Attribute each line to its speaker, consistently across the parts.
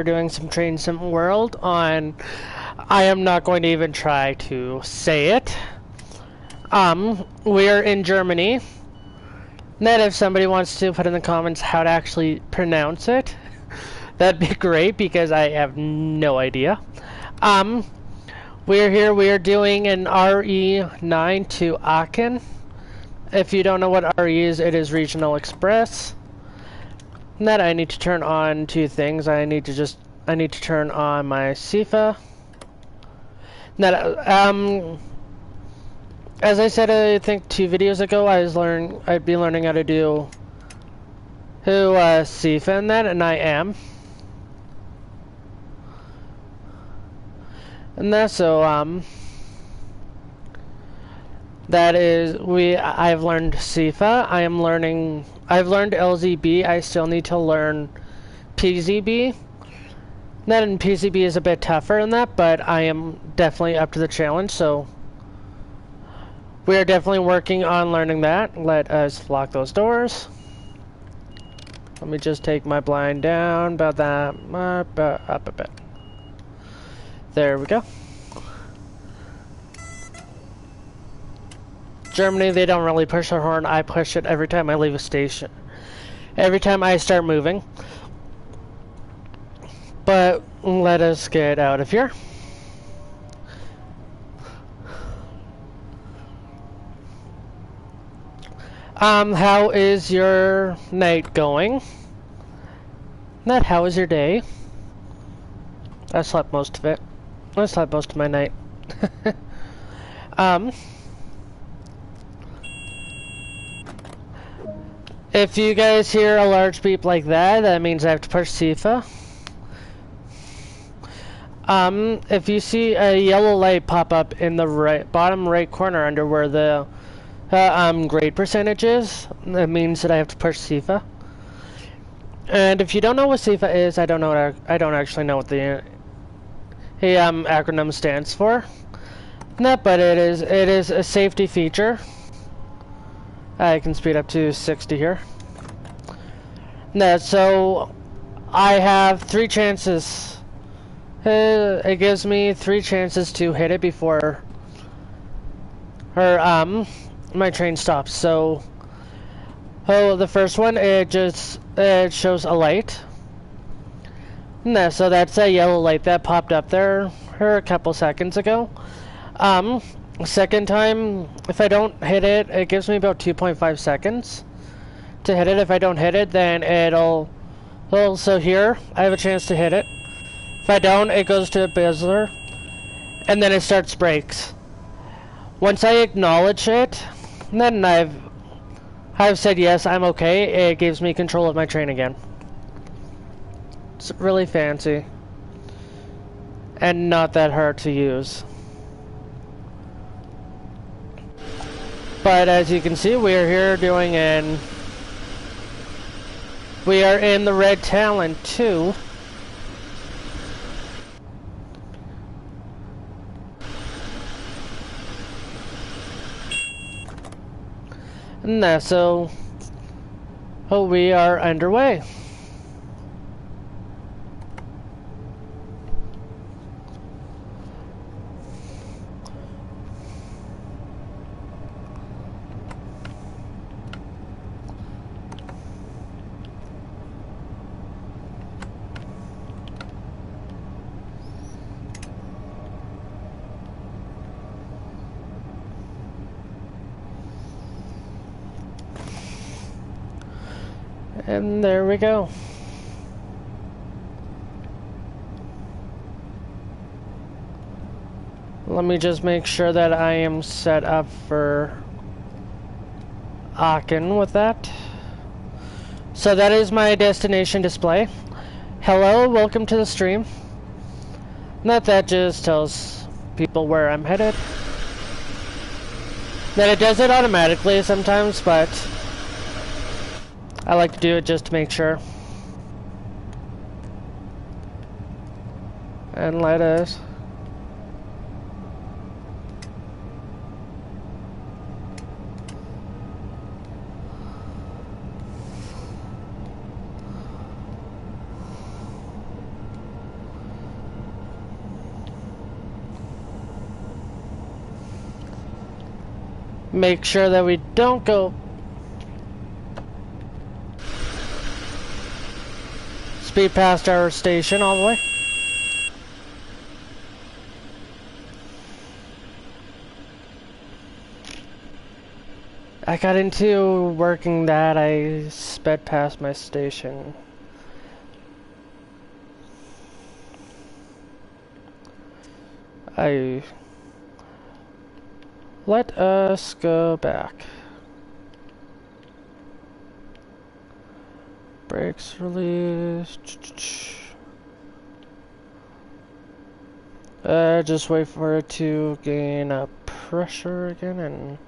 Speaker 1: doing some Train Sim World on, I am not going to even try to say it. We are in Germany. Then if somebody wants to put in the comments how to actually pronounce it, that'd be great because I have no idea. We're here, we are doing an RE9 to Aachen. If you don't know what RE is, it is Regional Express. And that I need to turn on two things. I need to turn on my SIFA. That as I said, I think 2 videos ago, I'd be learning how to do SIFA in that, and I am. And that's so that is I've learned SIFA. I've learned LZB. I still need to learn PZB. Then PZB is a bit tougher in that, but I am definitely up to the challenge, so we are definitely working on learning that. Let us lock those doors. Let me just take my blind down about that, up a bit. There we go. Germany, they don't really push their horn. I push it every time I leave a station. Every time I start moving. But let us get out of here. How is your night going? Not how is your day? I slept most of it. I slept most of my night. If you guys hear a large beep like that, that means I have to push SIFA. If you see a yellow light pop up in the bottom right corner under where the grade percentage is, that means that I have to push SIFA. And if you don't know what SIFA is, I don't actually know what the acronym stands for. But it is a safety feature. I can speed up to 60 here. So I have 3 chances. It gives me 3 chances to hit it before my train stops. So the first one, it shows a light. So that's a yellow light that popped up there a couple seconds ago. Second time, if I don't hit it, it gives me about 2.5 seconds to hit it. If I don't hit it, then so here, I have a chance to hit it. If I don't, it goes to a Bizzler, and then it starts brakes. Once I acknowledge it, then I've said yes, I'm okay, it gives me control of my train again. It's really fancy, and not that hard to use. But as you can see, we are here we are in the Red Talon 2. And so we are underway. And there we go. Let me just make sure that I am set up for Aachen with that. So that is my destination display. Hello, welcome to the stream. That just tells people where I'm headed. Then it does it automatically sometimes, but I like to do it just to make sure. And let us. make sure that we don't go speed past our station all the way. I got into working that, I sped past my station. Let us go back. Brakes released. Just wait for it to gain up pressure again and...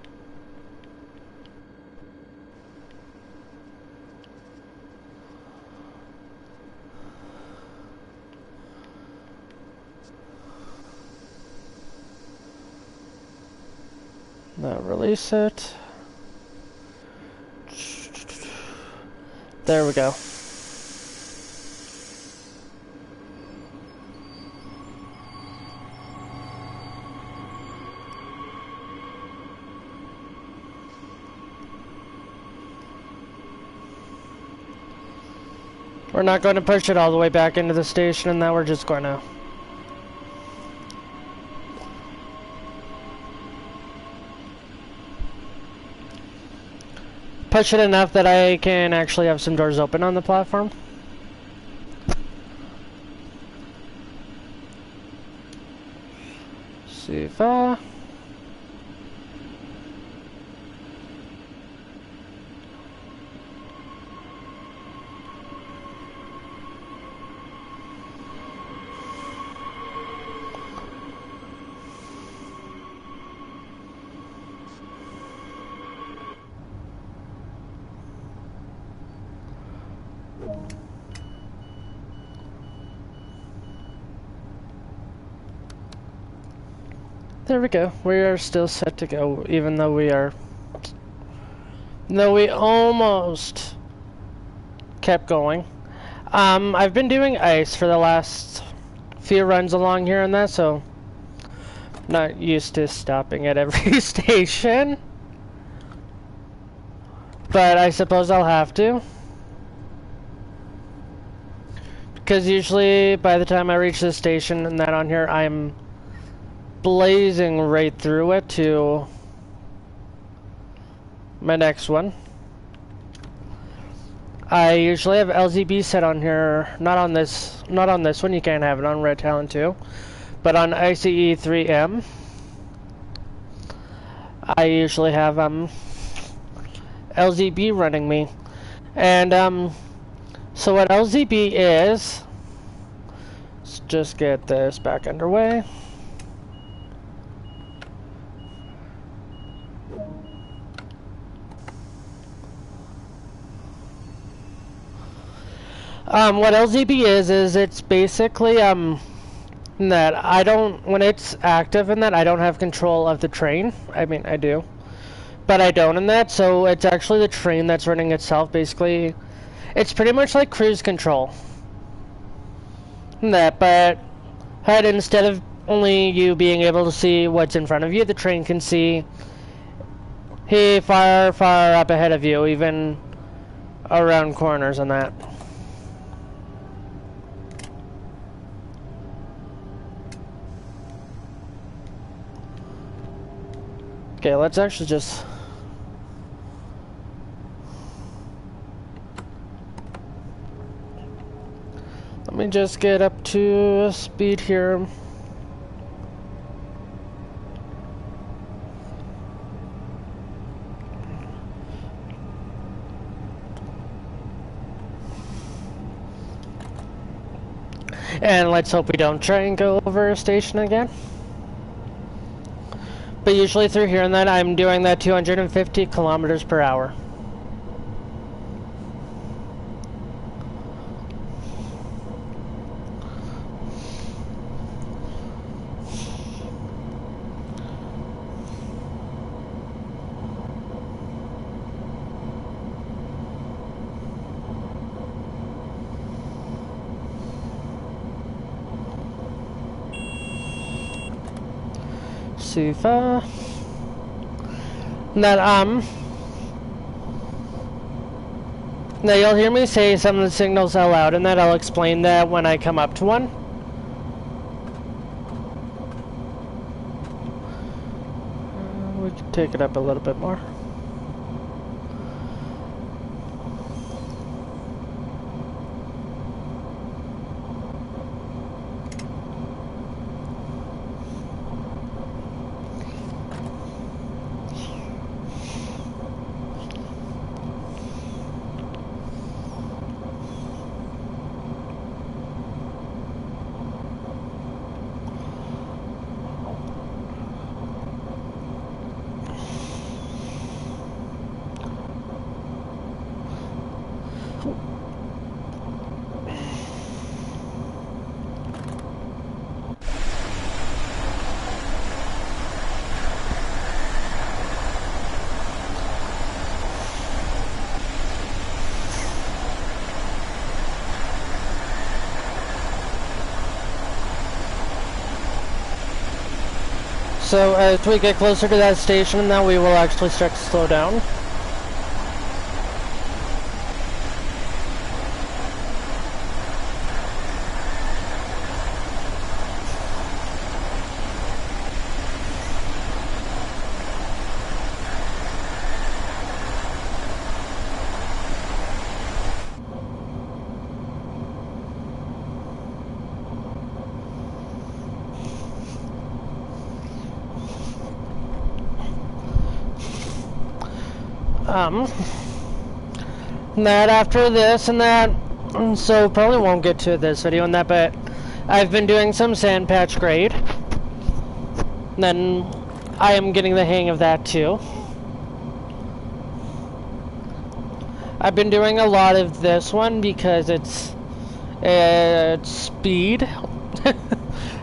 Speaker 1: Now release it. There we go. We're not going to push it all the way back into the station, and now we're just going to push it enough that I can actually have some doors open on the platform. See if there we go. We are still set to go, even though we almost kept going. I've been doing ice for the last few runs along here and that, so not used to stopping at every station. But I suppose I'll have to. Because usually by the time I reach the station and that on here, I'm blazing right through it to my next one. I usually have LZB set on here, not on this one, you can't have it on Red Talon 2, but on ICE 3M. I usually have LZB running me. And so what LZB is, let's just get this back underway. What LZB is it's basically, that I don't, when it's active in that, I don't have control of the train. I mean, I do, but I don't in that, so it's actually the train that's running itself, basically. It's pretty much like cruise control. In that, but instead of only you being able to see what's in front of you, the train can see, hey, far up ahead of you, even around corners and that. Okay, let's actually just... Let me just get up to speed here. And let's hope we don't try and go over a station again. But usually through here and that, I'm doing that 250 kilometers per hour. See if that now you'll hear me say some of the signals out loud, and that I'll explain that when I come up to one. We can take it up a little bit more. So as we get closer to that station, now we will actually start to slow down. That after this and that, so probably won't get to this video and that, but I've been doing some sand patch grade. Then I am getting the hang of that too. I've been doing a lot of this one because it's speed,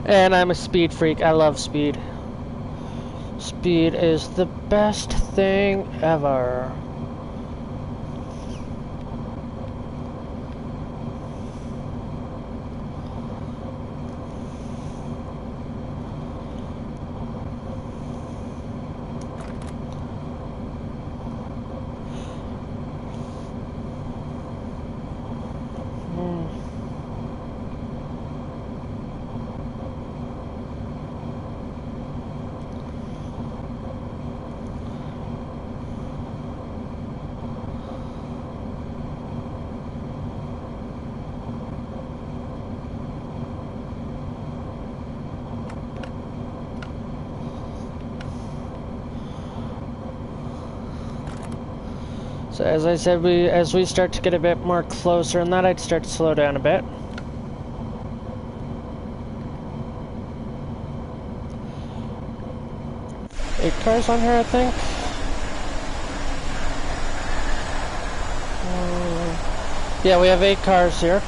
Speaker 1: and I'm a speed freak. I love speed. Speed is the best thing ever. So as I said, as we start to get a bit more closer and that, I'd start to slow down a bit. Eight cars on here, I think. Yeah, we have 8 cars here.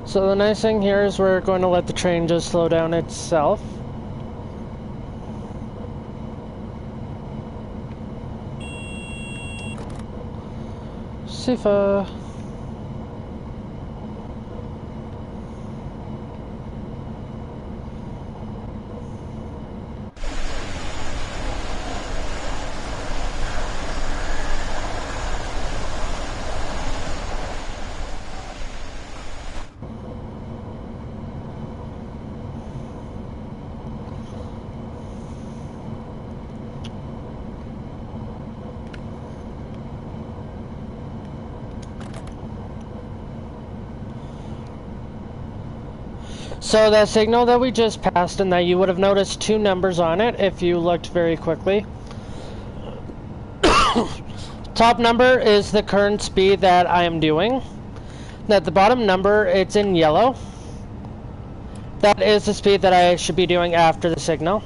Speaker 1: So the nice thing here is we're going to let the train just slow down itself. Sifa. So that signal that we just passed, and that you would have noticed 2 numbers on it if you looked very quickly. Top number is the current speed that I am doing. At the bottom number, it's in yellow. That is the speed that I should be doing after the signal.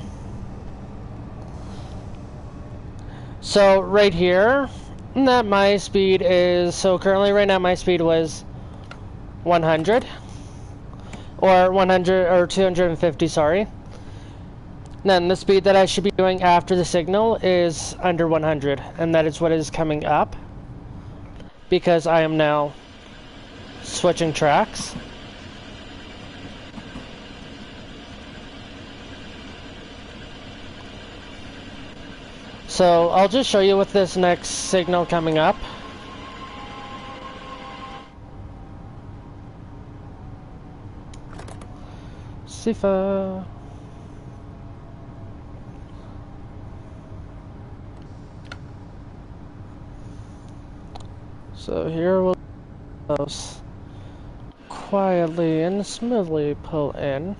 Speaker 1: So right here, that my speed is, so currently right now my speed was 100. Or 100, or 250, sorry. Then the speed that I should be doing after the signal is under 100. And that is what is coming up. Because I am now switching tracks. So I'll just show you with this next signal coming up. Sifa. So here we'll quietly and smoothly pull in.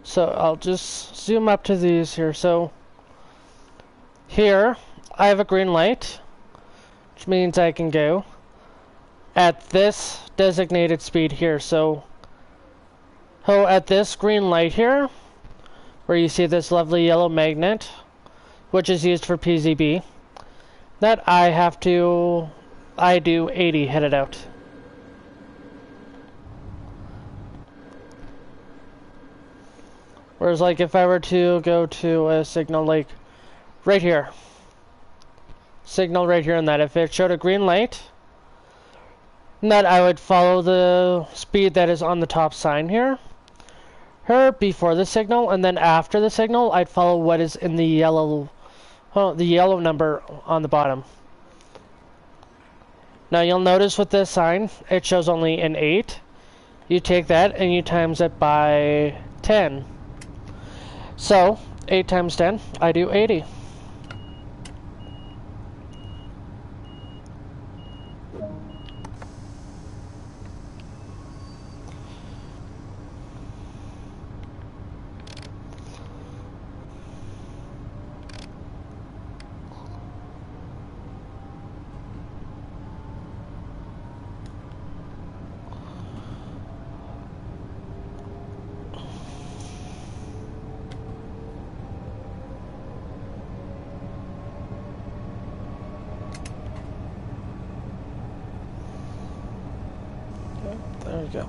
Speaker 1: So I'll just zoom up to these here. So here I have a green light, which means I can go at this designated speed here. So at this green light here, where you see this lovely yellow magnet, which is used for PZB, that I do 80 headed out. Whereas like if I were to go to a signal like right here, signal right here, and that if it showed a green light, that I would follow the speed that is on the top sign here before the signal, and then after the signal I'd follow what is in the yellow number on the bottom. Now you'll notice with this sign it shows only an 8. You take that and you times it by 10. So 8 times 10, I do 80. There we go.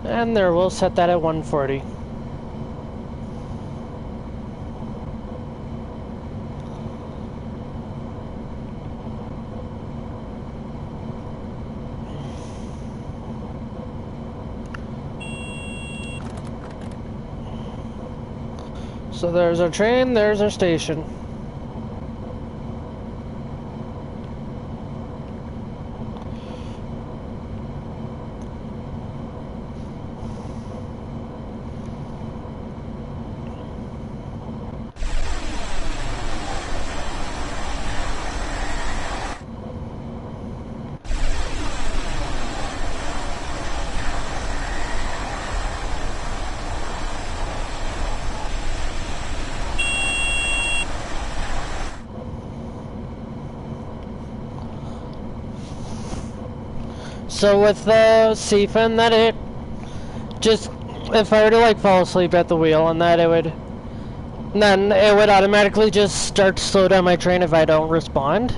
Speaker 1: And there, we'll set that at 140. So there's our train, there's our station. So with the CFIN, that it just if I were to like fall asleep at the wheel on that, then it would automatically just start to slow down my train if I don't respond.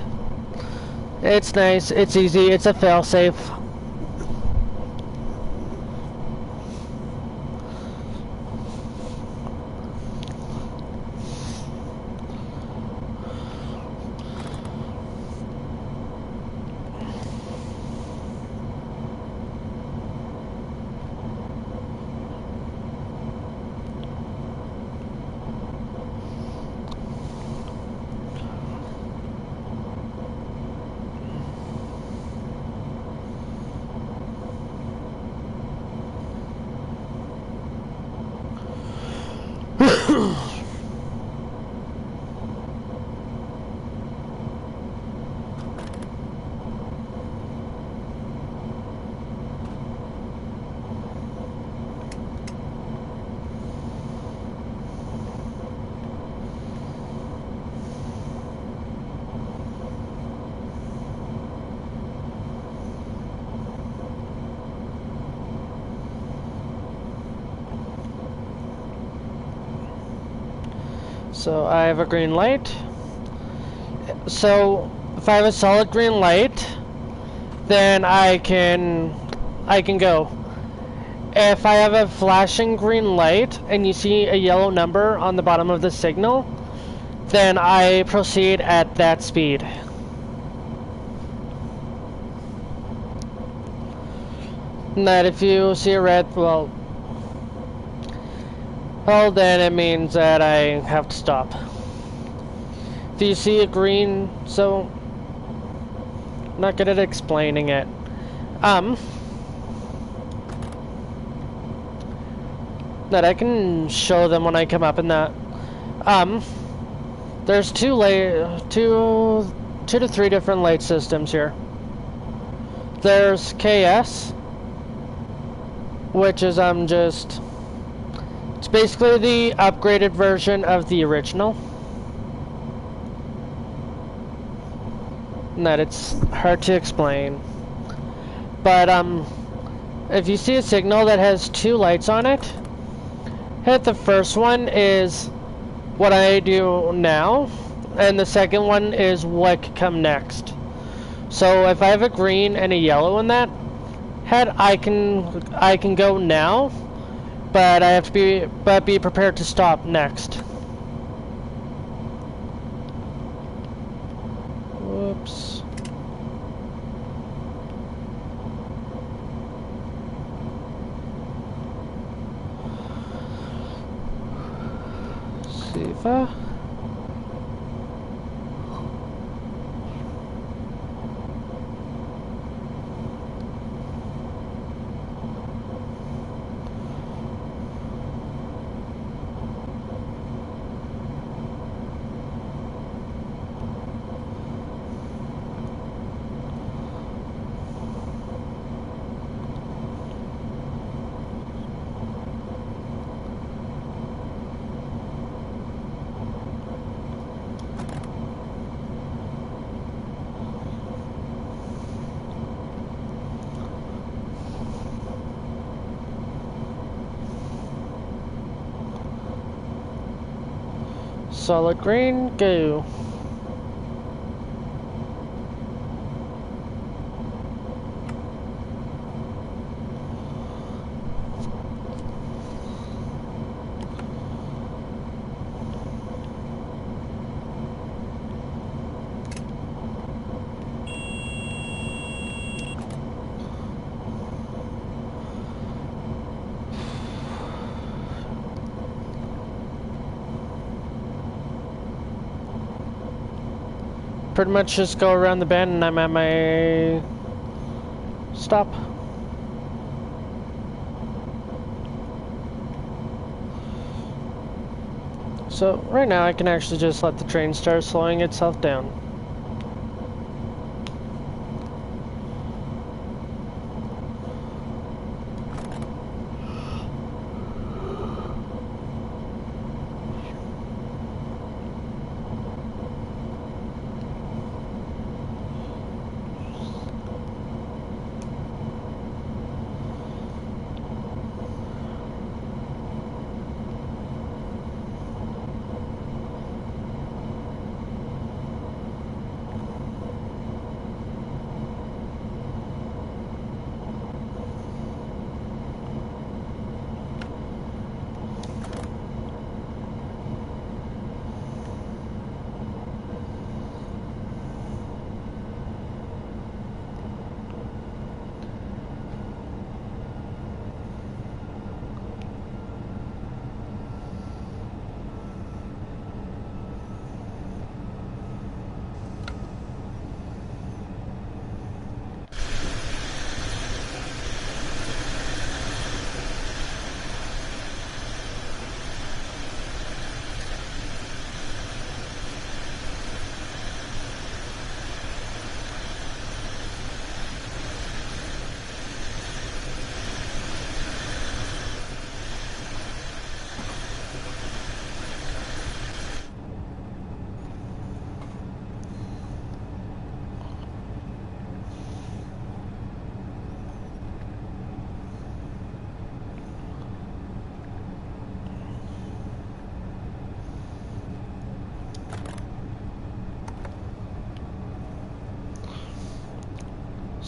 Speaker 1: It's nice, it's easy, it's a fail-safe. So I have a green light. So if I have a solid green light, then I can go. If I have a flashing green light and you see a yellow number on the bottom of the signal, then I proceed at that speed. And that if you see a red, well, then it means that I have to stop. If you see a green, so I'm not good at explaining it. That I can show them when I come up in that. There's two to three different light systems here. There's KS, which is it's basically the upgraded version of the original. And that it's hard to explain. But if you see a signal that has two lights on it, hit the first one is what I do now, and the second one is what could come next. So if I have a green and a yellow in that head, I can go now, but I have to be prepared to stop next. Whoops. Siva. Solid green, go. Pretty much just go around the bend and I'm at my stop. So right now I can actually just let the train start slowing itself down.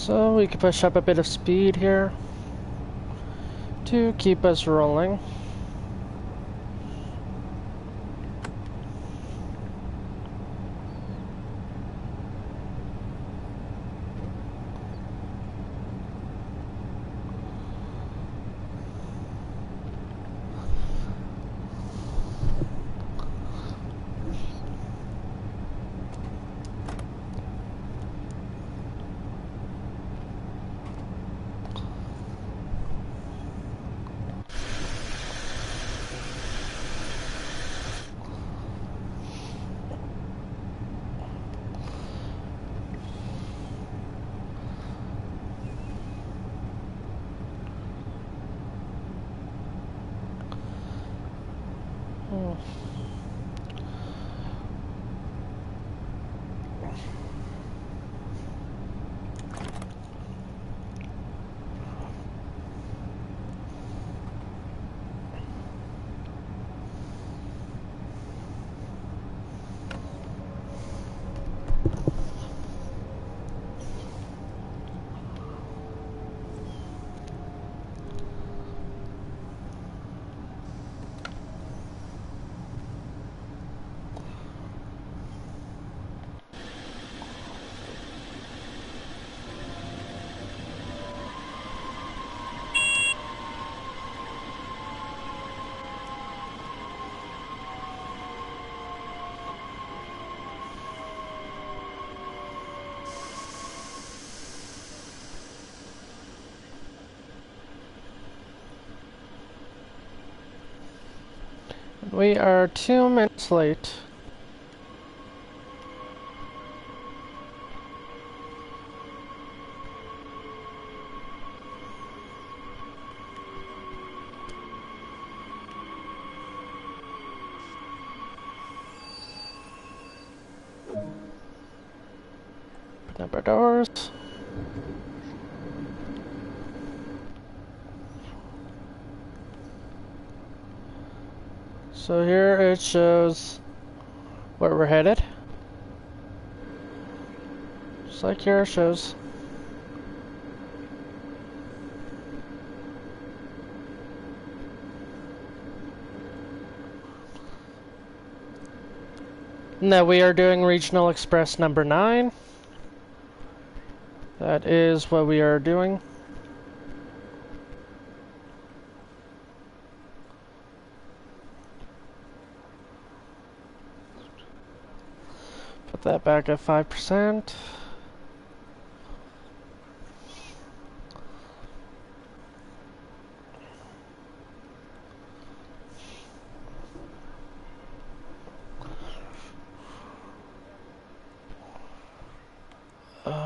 Speaker 1: So we can push up a bit of speed here to keep us rolling. We are 2 minutes late. Open up our doors. So here it shows where we're headed. Just like here it shows. And that we are doing Regional Express number 9. That is what we are doing. Put that back at 5%.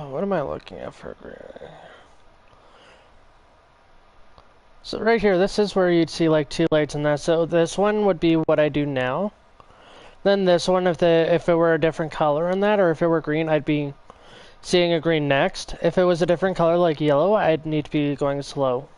Speaker 1: What am I looking at for? So right here, this is where you'd see like 2 lights in that. So this one would be what I do now. Then this one, if it were a different color in that, or if it were green, I'd be seeing a green next. If it was a different color like yellow, I'd need to be going slow.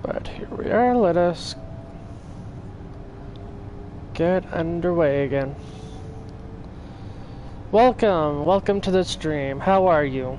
Speaker 1: But here we are, let us get underway again. Welcome to the stream. How are you?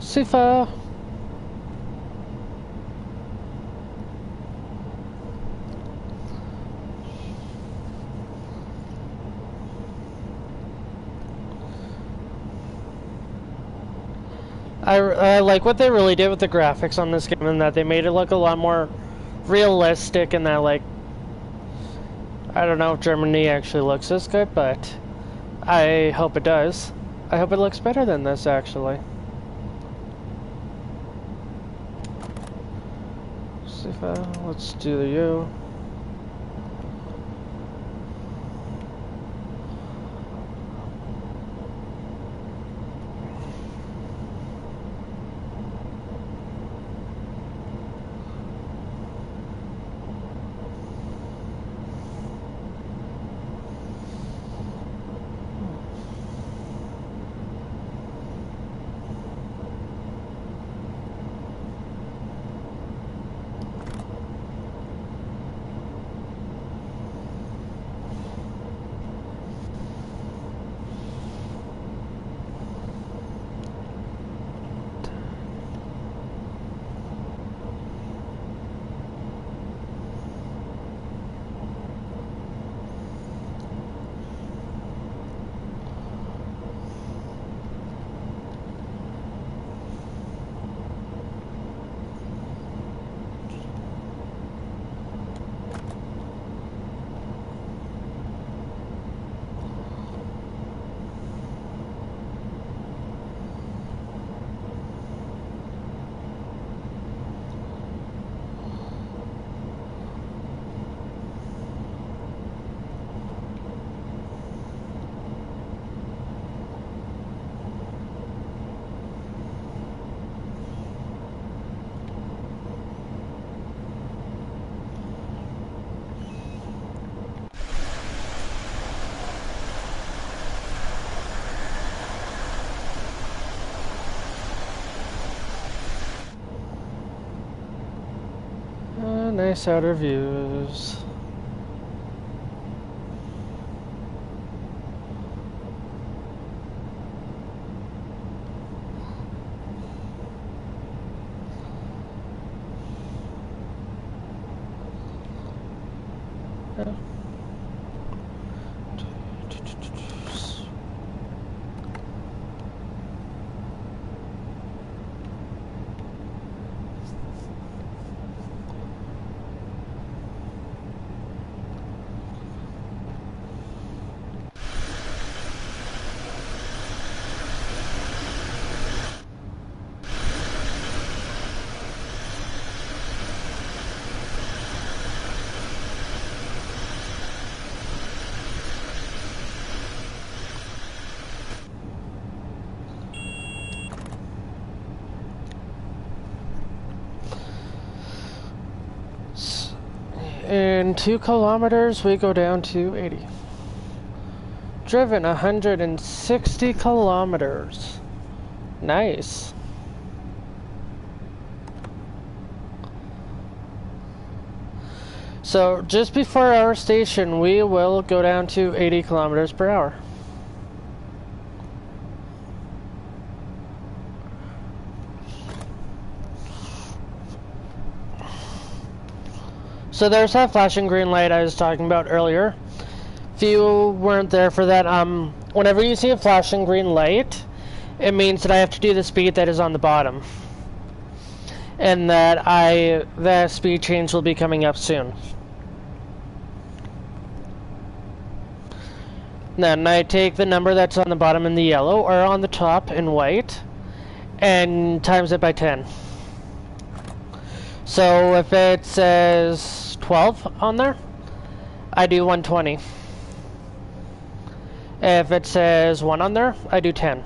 Speaker 1: Sifa. I like what they really did with the graphics on this game, and that they made it look a lot more realistic, and that, like, I don't know if Germany actually looks this good, but I hope it does. I hope it looks better than this, actually. Let's do the U. Nice outer views. In 2 kilometers, we go down to 80. Driven 160 kilometers. Nice. So, just before our station, we will go down to 80 kilometers per hour. So there's that flashing green light I was talking about earlier. If you weren't there for that, whenever you see a flashing green light, it means that I have to do the speed that is on the bottom. And that the speed change will be coming up soon. Then I take the number that's on the bottom in the yellow, or on the top in white, and times it by 10. So if it says 12 on there, I do 120. If it says 1 on there, I do 10.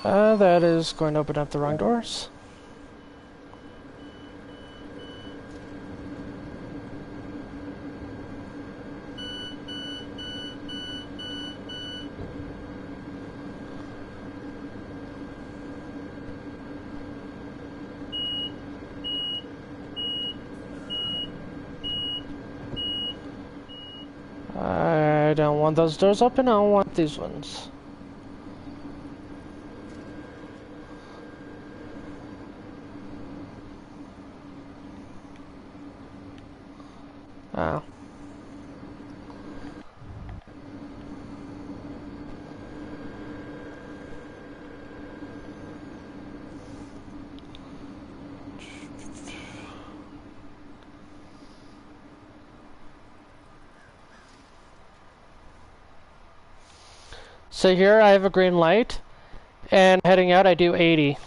Speaker 1: That is going to open up the wrong doors. I don't want those doors open, I want these ones. Oh. So here I have a green light, and heading out I do 80.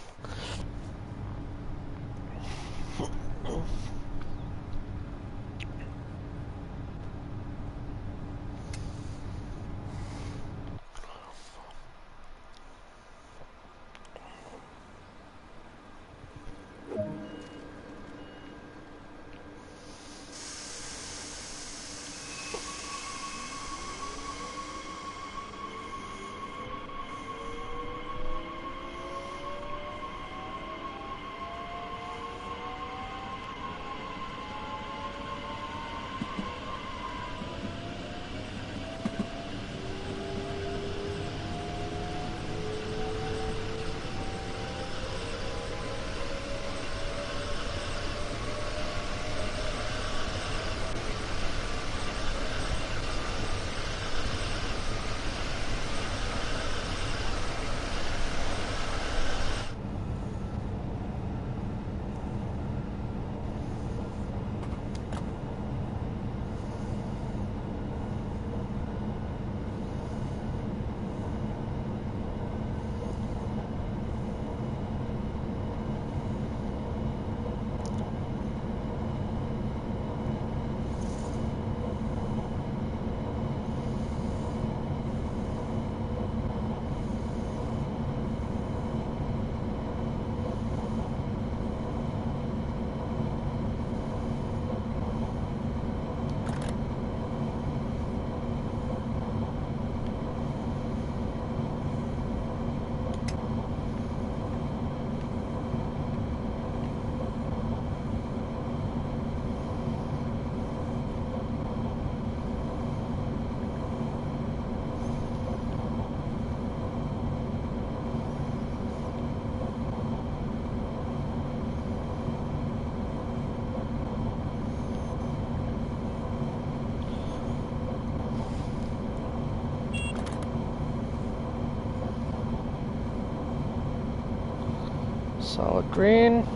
Speaker 1: Solid green.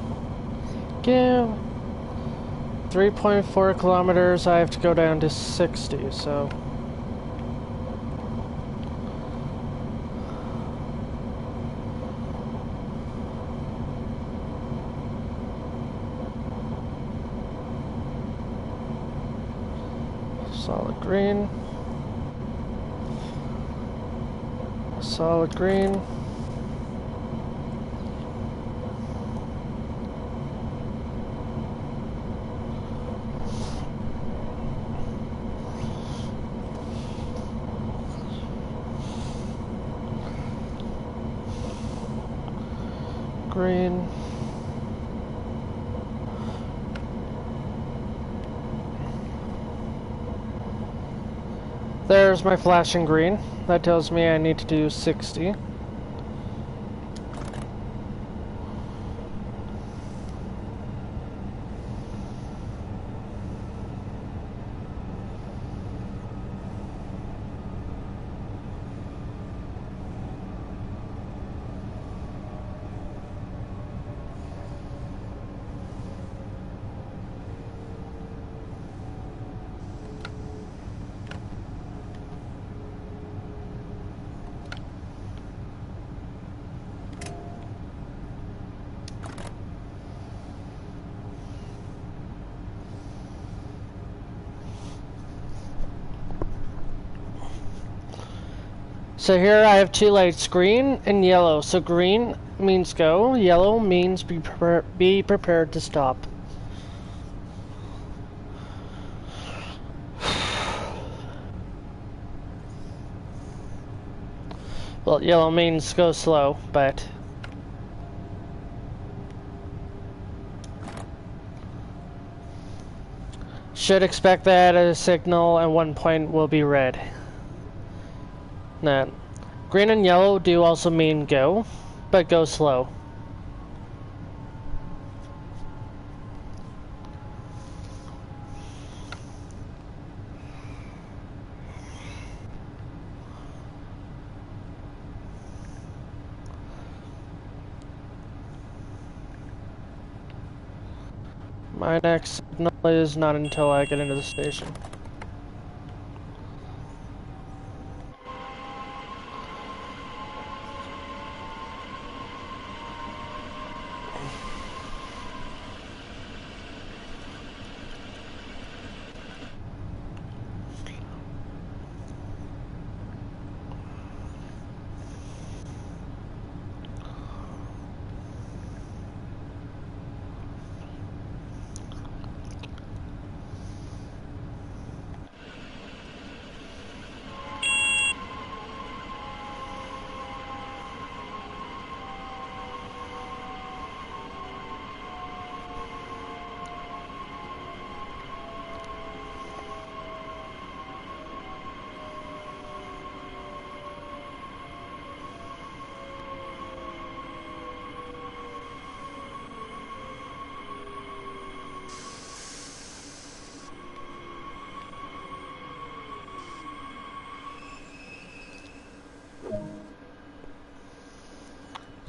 Speaker 1: Give. 3.4 kilometers, I have to go down to 60, so... Solid green. Solid green. Green. There's my flashing green. That tells me I need to do 60. So here I have two lights, green and yellow. So green means go, yellow means be prepared to stop. Well, yellow means go slow, but... should expect that a signal at one point will be red. Now, green and yellow do also mean go, but go slow. My next signal is not until I get into the station.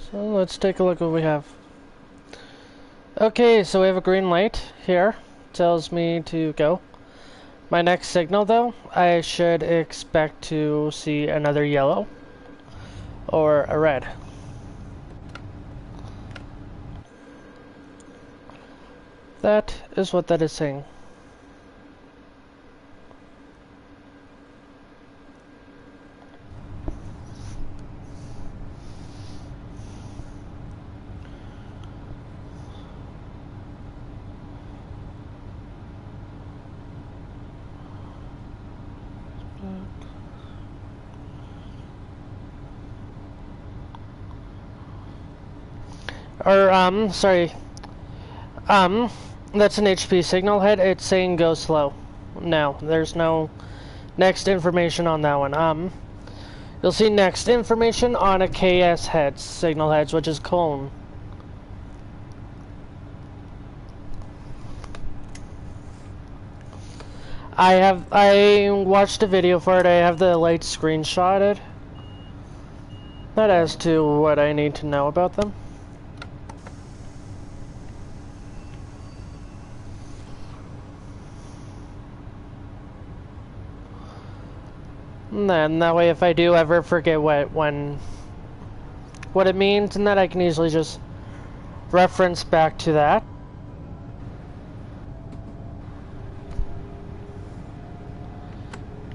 Speaker 1: So let's take a look what we have. Okay, so we have a green light here. Tells me to go. My next signal though, I should expect to see another yellow or a red. That is what that is saying. Or, sorry. That's an HP signal head. It's saying go slow. No, there's no next information on that one. You'll see next information on a KS head, signal heads, which is cone. I watched a video for it. I have the lights screenshotted. That as to what I need to know about them. And then that way if I do ever forget what it means, and that I can easily just reference back to that.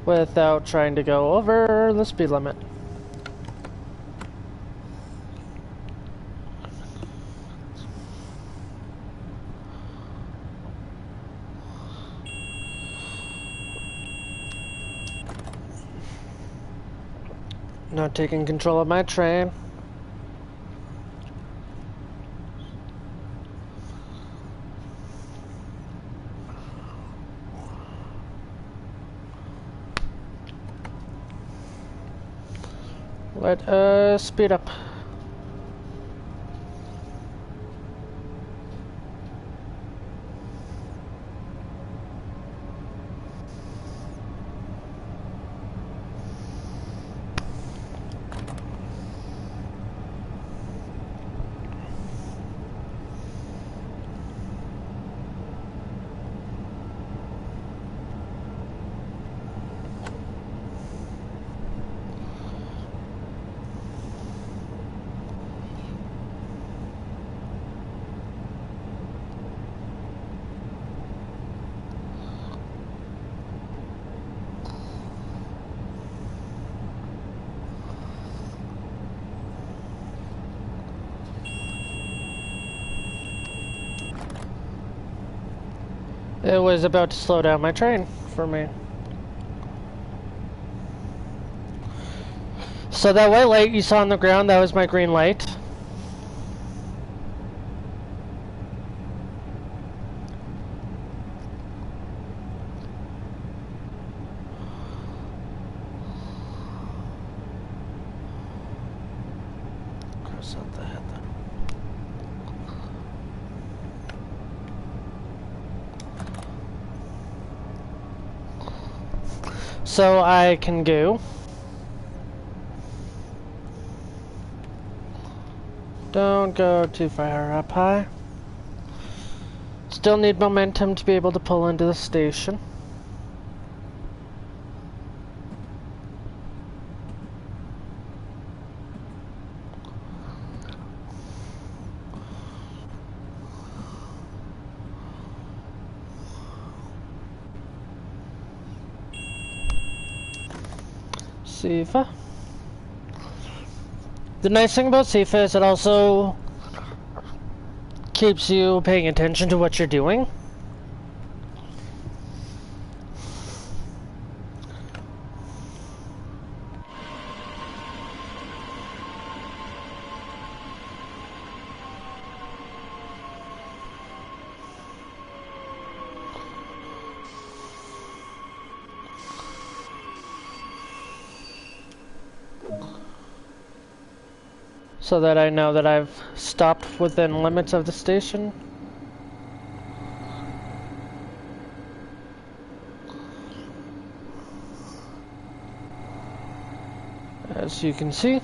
Speaker 1: Without trying to go over the speed limit. Not taking control of my train. Let us speed up. It was about to slow down my train for me. So that white light you saw on the ground, that was my green light. Cross out the head then. So I can go. Don't go too far up high. Still need momentum to be able to pull into the station. Sifa. The nice thing about Sifa is it also keeps you paying attention to what you're doing. So that I know that I've stopped within limits of the station. As you can see.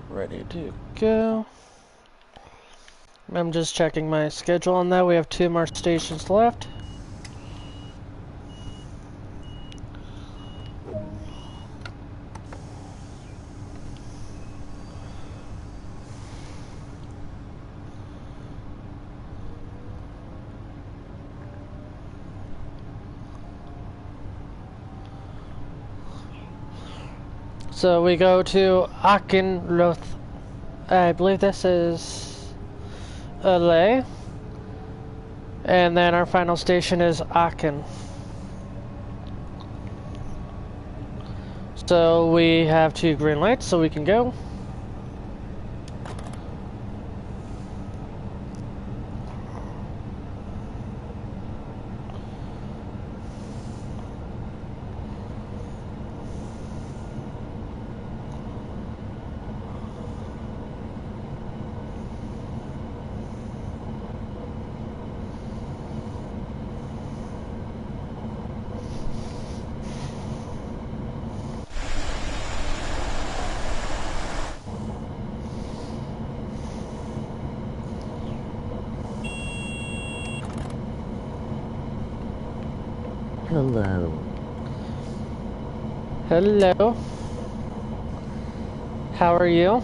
Speaker 1: Ready to go. I'm just checking my schedule on that. We have 2 more stations left. So we go to Aachen. I believe this is LA. And then our final station is Aachen. So we have 2 green lights, so we can go.
Speaker 2: Hello.
Speaker 1: Hello. How are you?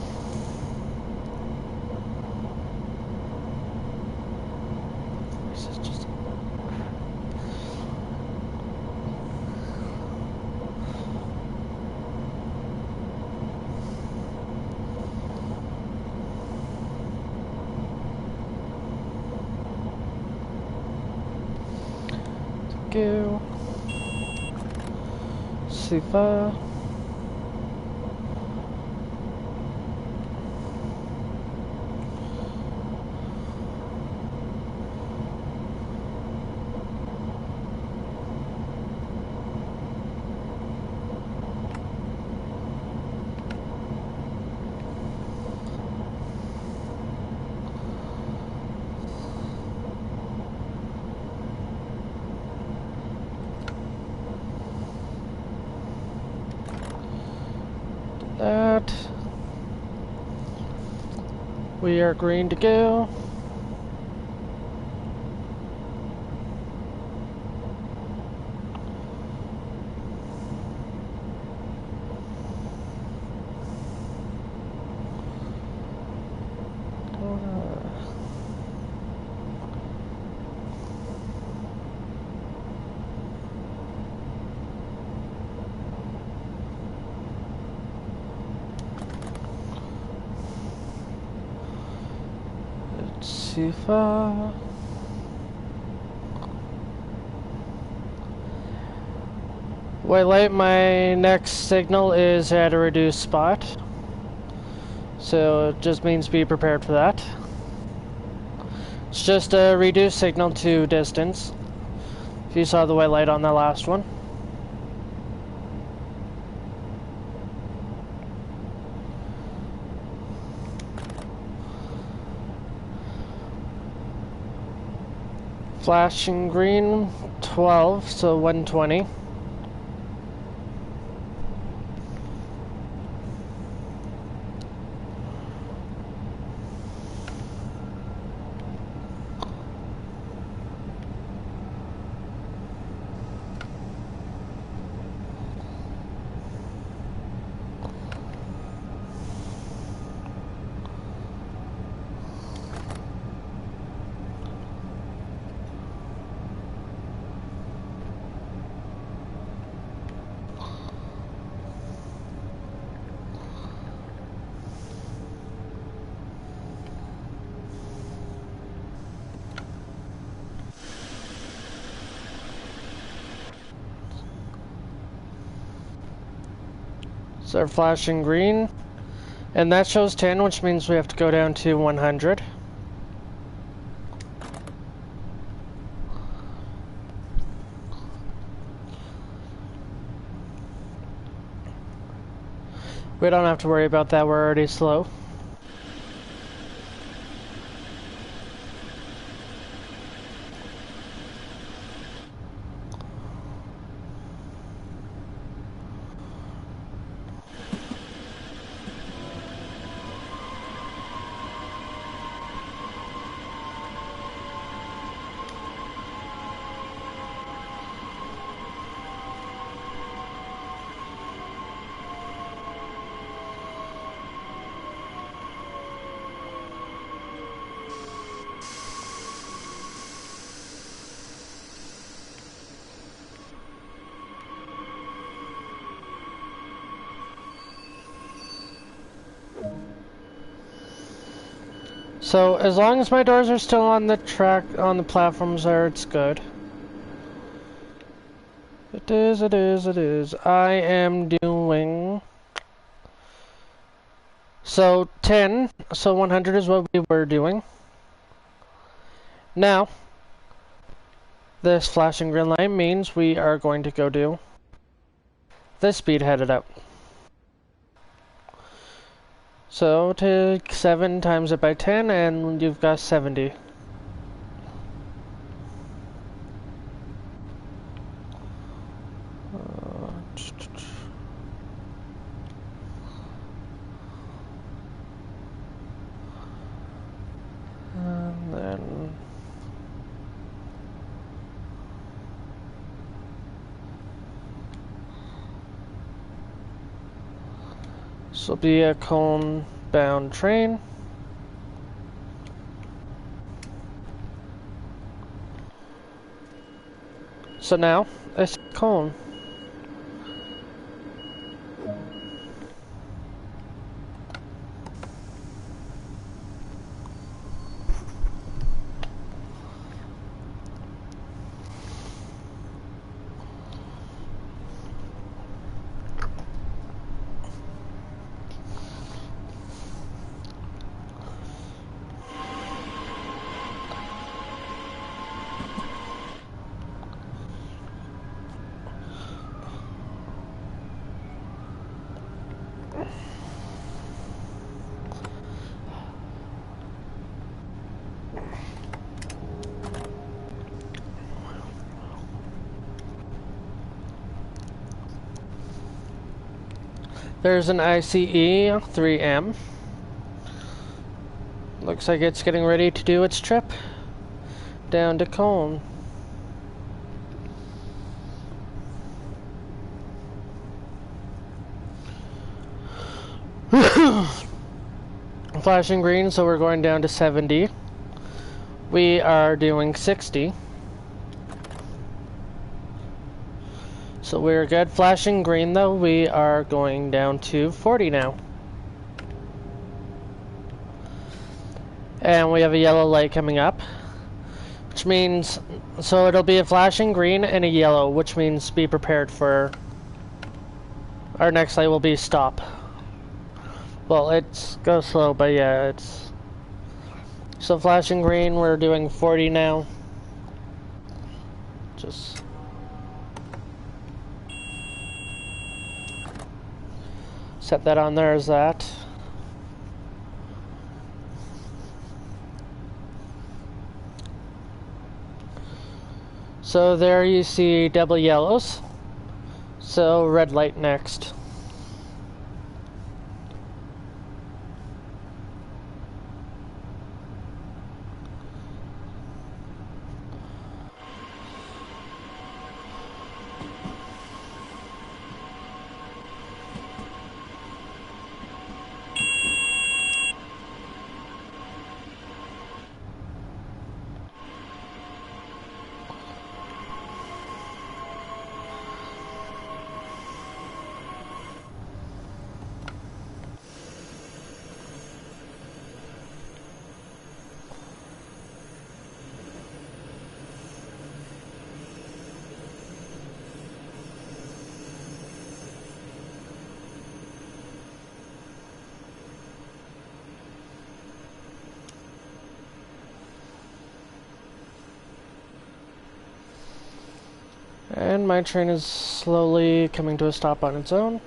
Speaker 1: This is just... Go. Super. We are green to go. Too far. White light, my next signal is at a reduced spot. So it just means be prepared for that. It's just a reduced signal to distance. If you saw the white light on the last one. Flashing green, 12, so 120. So they're flashing green, and that shows 10, which means we have to go down to 100. We don't have to worry about that, we're already slow. So, as long as my doors are still on the track, on the platforms there, it's good. It is, it is, it is. I am doing... So, 10, so 100 is what we were doing. Now, this flashing green light means we are going to go do this speed headed up. So take 7 times it by 10 and you've got 70. And then this will be a cone bound train. So now it's a cone. There's an ICE 3M. Looks like it's getting ready to do its trip down to Cone. Flashing green, so we're going down to 70. We are doing 60. So we're good. Flashing green though, we are going down to 40 now. And we have a yellow light coming up, which means, so it'll be a flashing green and a yellow, which means be prepared for, our next light will be stop. Well, it's go slow, but yeah, it's, so flashing green, we're doing 40 now. Just set that on there as that. So there you see double yellows. So red light next. And my train is slowly coming to a stop on its own.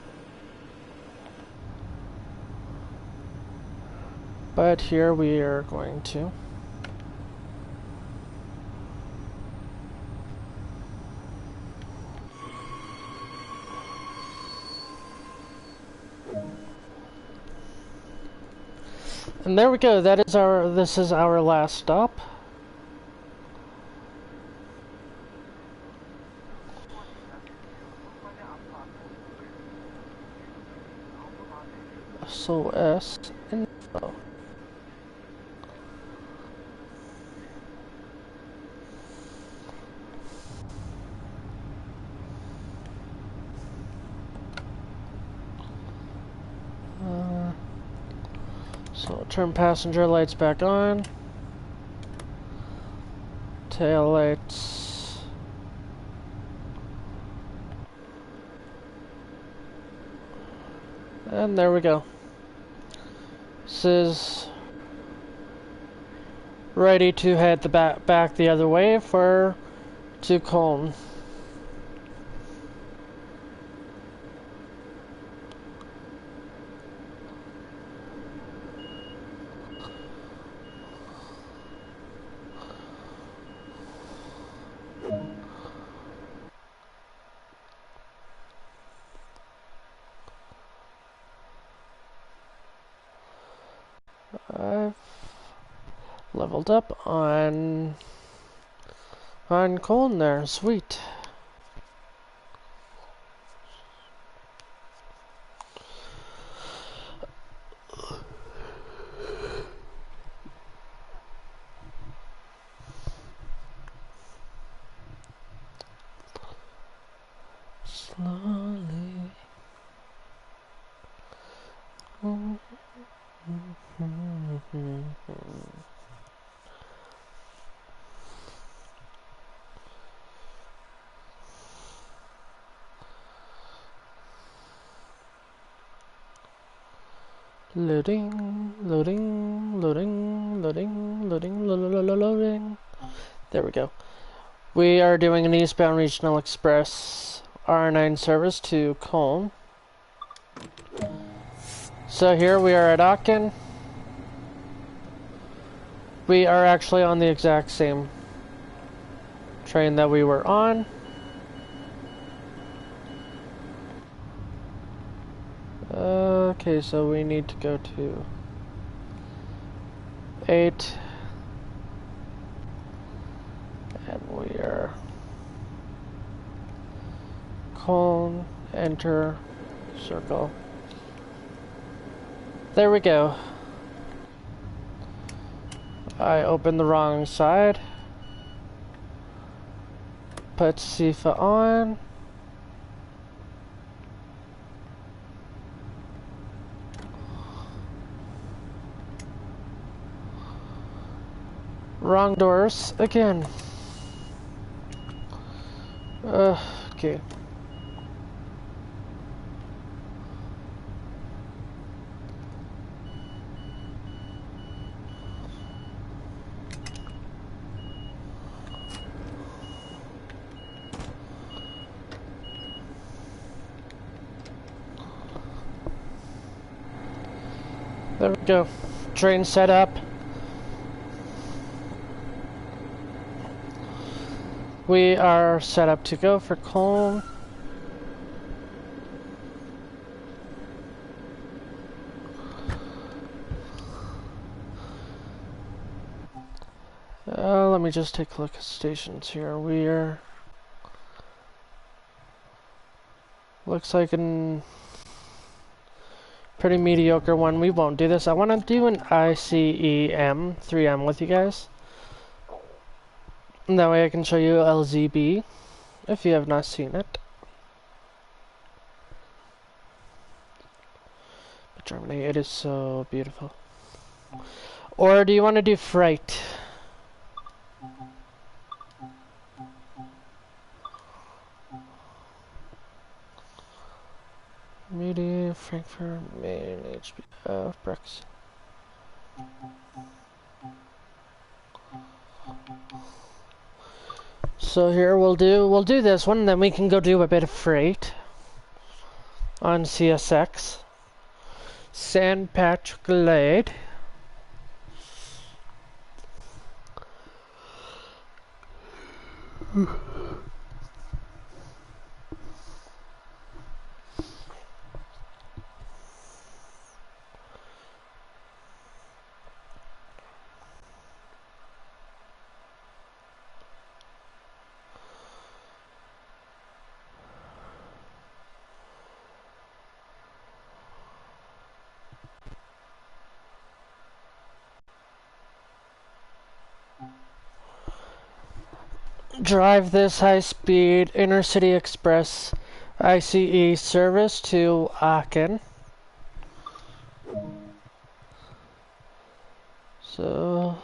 Speaker 1: But here we are going to. And there we go. This is our last stop. SOS info. So turn passenger lights back on. Tail lights. And there we go. This is ready to head the back the other way to Cone. I've leveled up on Cone there, sweet. Slowly. Loading, loading, loading, loading, loading, loading. There we go. We are doing an eastbound regional express R9 service to Cone. So here we are at Aachen. We are actually on the exact same train that we were on. Okay, so we need to go to 8. And we are colon, enter, circle. There we go. I opened the wrong side. Put Sifa on. Wrong doors again. Okay. There we go. Train set up. We are set up to go for Colne. Let me just take a look at stations here. We're... Looks like a pretty mediocre one. We won't do this. I want to do an ICEM 3M with you guys. And that way I can show you LZB if you have not seen it. But Germany, it is so beautiful. Or do you want to do freight? Media, Frankfurt, Main, HBF, Brexit. So here we'll do this one, then we can go do a bit of freight on CSX. St. Patrick Glade. Drive this high-speed intercity express ICE service to Aachen. So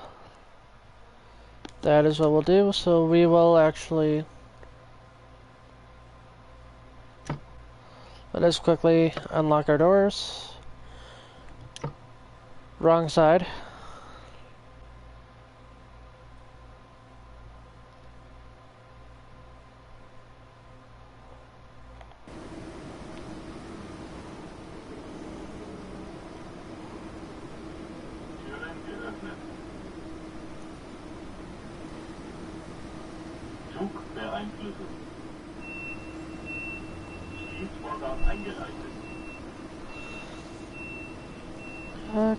Speaker 1: that is what we'll do. So we will actually let us quickly unlock our doors. Wrong side.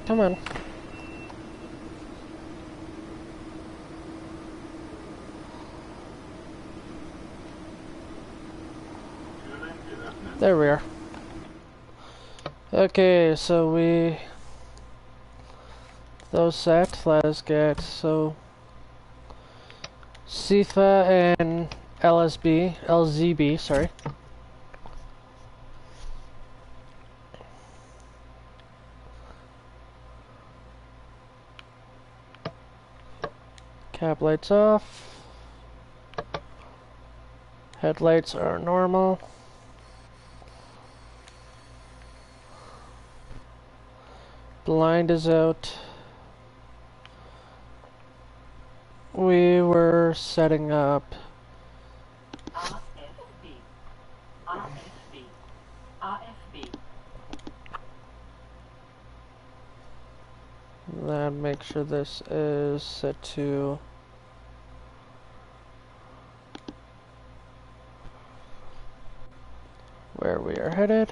Speaker 1: Come on. There we are. Okay, so those set, let us get, so Sifa and LZB, sorry. Cap lights off. Headlights are normal. Blind is out. We were setting up then make sure this is set to where we are headed,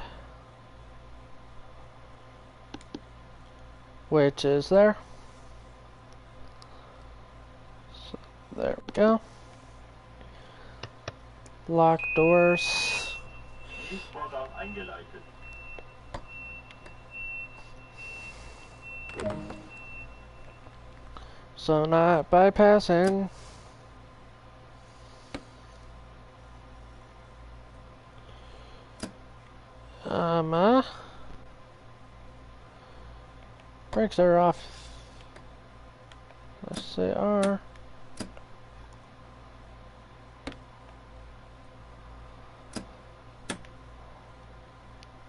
Speaker 1: which is there. Lock doors. So not bypassing. Brakes are off. Yes, they are.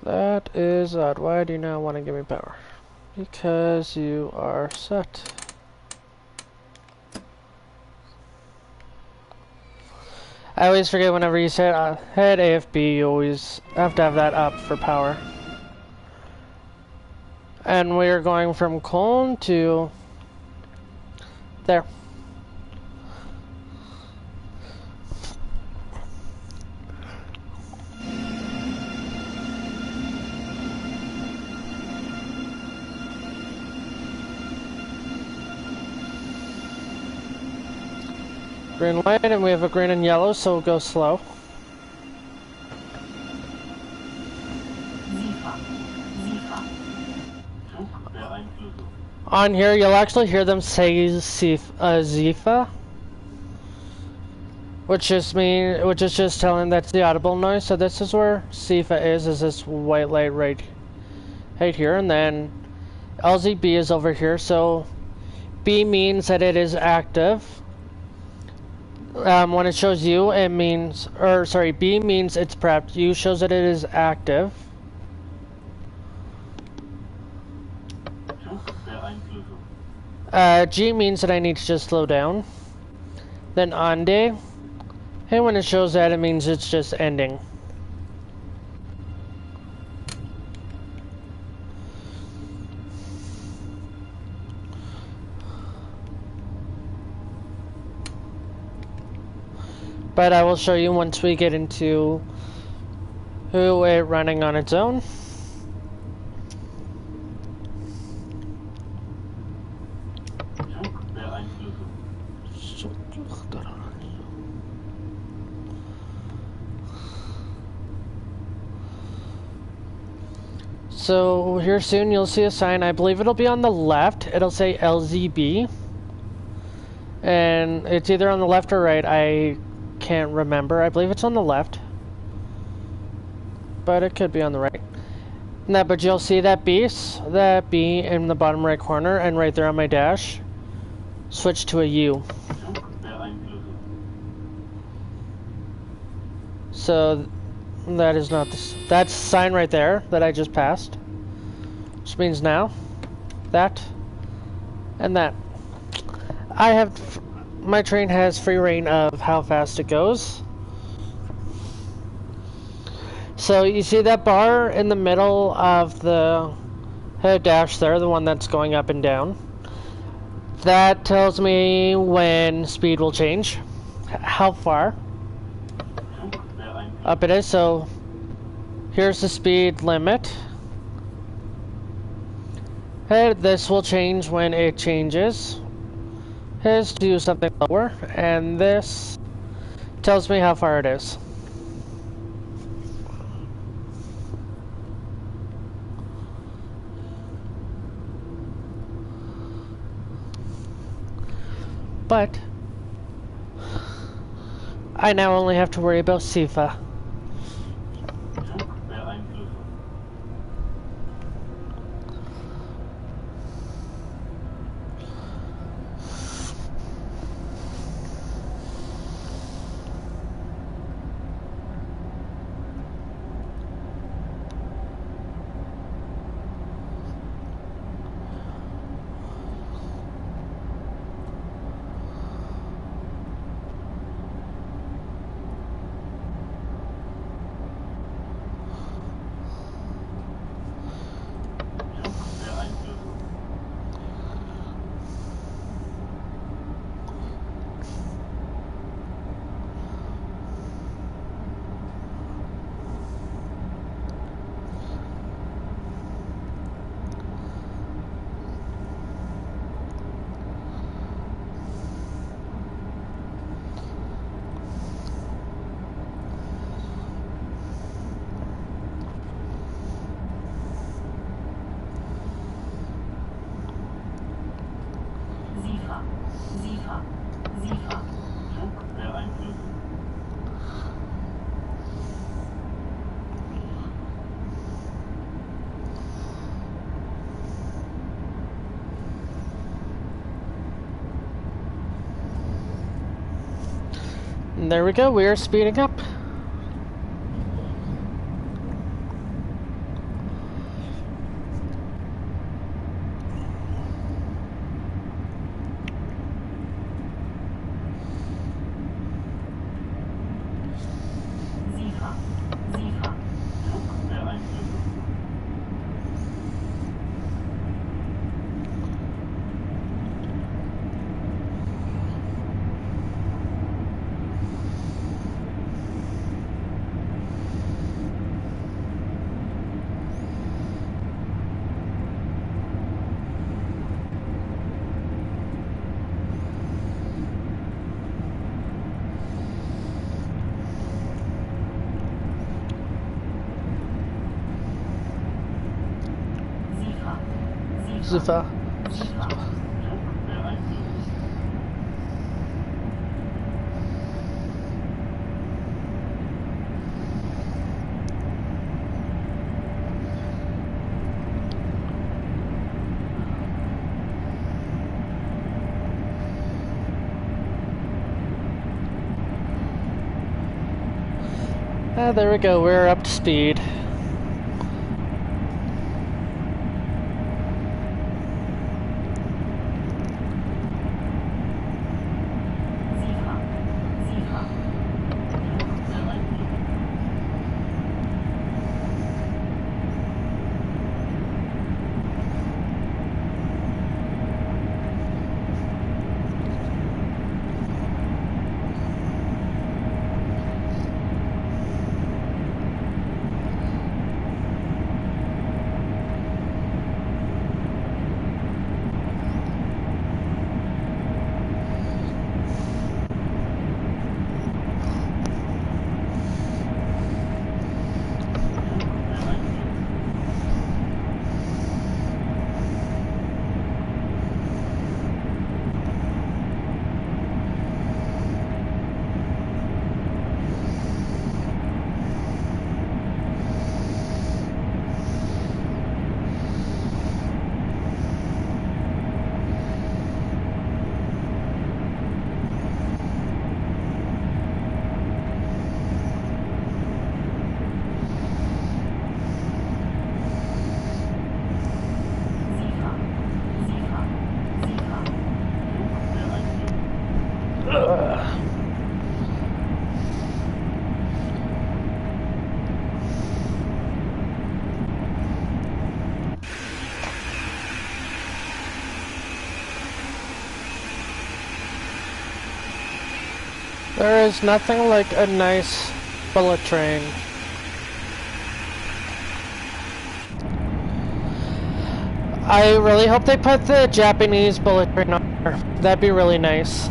Speaker 1: That is odd. Why do you not want to give me power? Because you are set. I always forget whenever you say hit AFB, you always have to have that up for power. And we are going from Cologne to there. Green light, and we have a green and yellow, so we'll go slow. On here, you'll actually hear them say Zifa, which is just telling that's the audible noise. So this is where Zifa is this white light right here, and then LZB is over here. So B means that it is active. When it shows U, it means, or sorry, B means it's prepped. U shows that it is active. G means that I need to just slow down. Then Ande, and when it shows that, it means it's just ending. But I will show you once we get into it running on its own. So here soon you'll see a sign. I believe it'll be on the left. It'll say LZB. And it's either on the left or right. I can't remember. I believe it's on the left. But it could be on the right. But you'll see that B in the bottom right corner, and right there on my dash, switch to a U. So that is not that's sign right there that I just passed, which means now that and that. My train has free reign of how fast it goes. So you see that bar in the middle of the head dash there, the one that's going up and down. That tells me when speed will change, how far up it is. So here's the speed limit. This will change when it changes. Here's to something lower, and this tells me how far it is. But I now only have to worry about Sifa. And there we go, we are speeding up. Super. Ah, there we go, we're up to speed. There is nothing like a nice bullet train. I really hope they put the Japanese bullet train on there. That'd be really nice.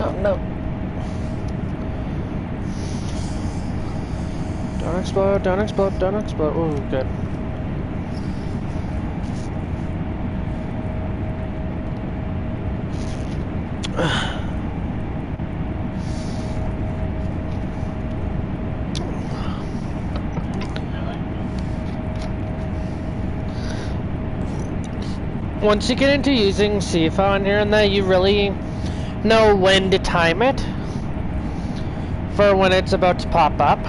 Speaker 1: Oh, no. Don't explode, don't explode, don't explode. Ooh, good. Once you get into using CFO on here and that, you really know when to time it for when it's about to pop up.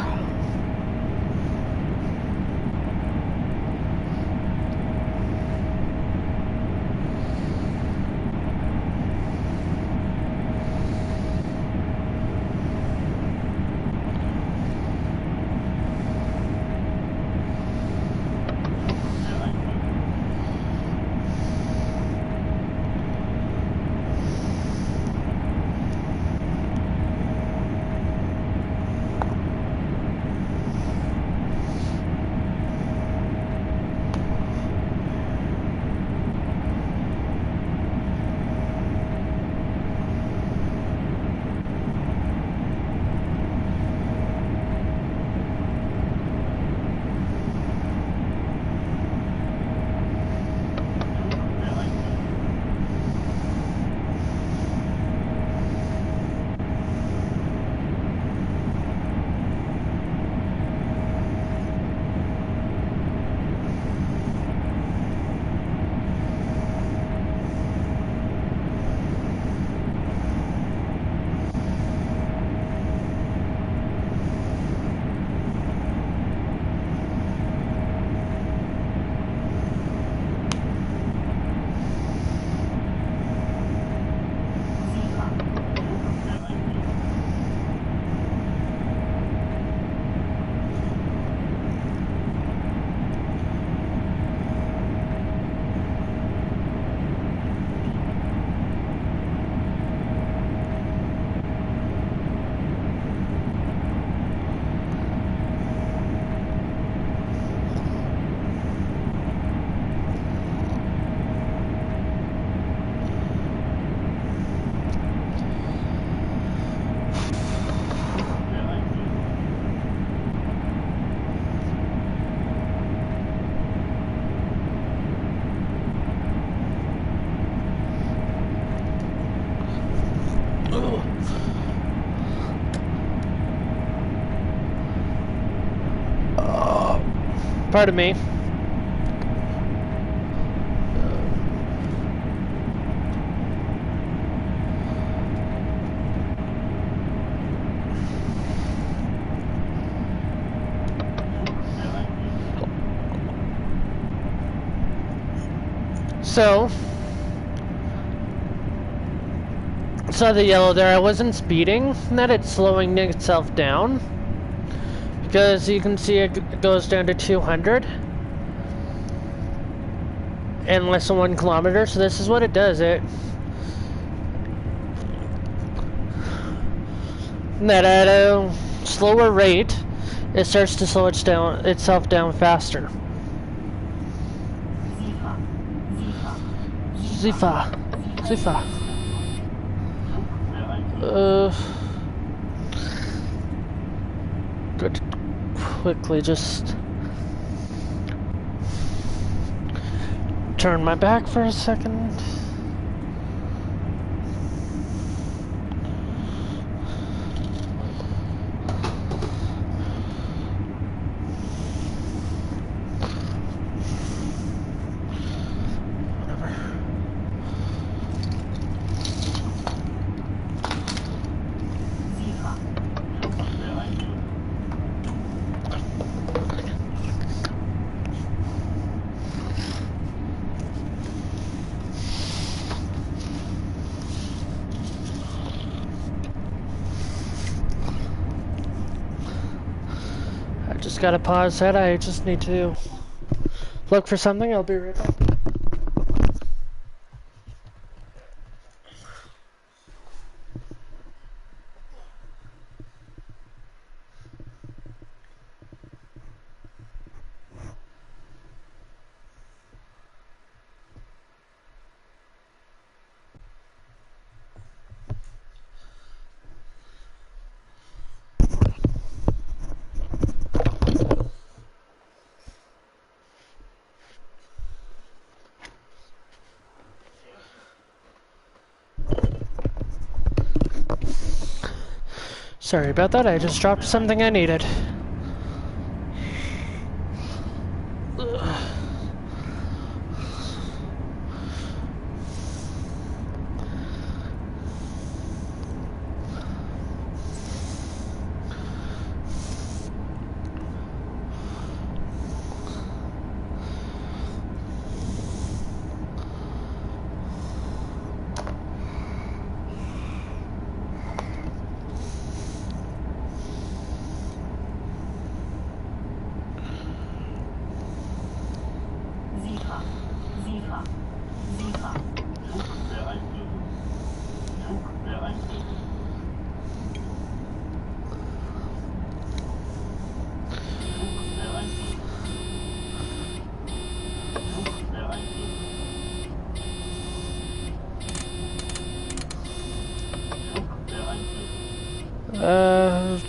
Speaker 1: Pardon me. So, saw the yellow there. I wasn't speeding, that it's slowing itself down. Because you can see it goes down to 200 in less than 1 kilometer. So this is what it does. That at a slower rate, it starts to slow itself down faster. Zifa. Good. Quickly just turn my back for a second. Just gotta pause that. I just need to look for something. I'll be right back. Sorry about that. I just dropped something I needed.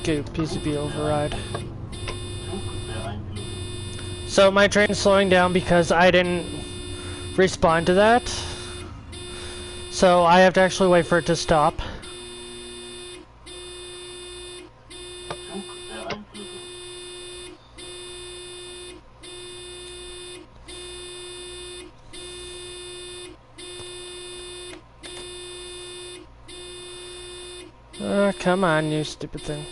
Speaker 1: Okay, PCB override. So my train's slowing down because I didn't respond to that. So I have to actually wait for it to stop. Come on, you stupid thing.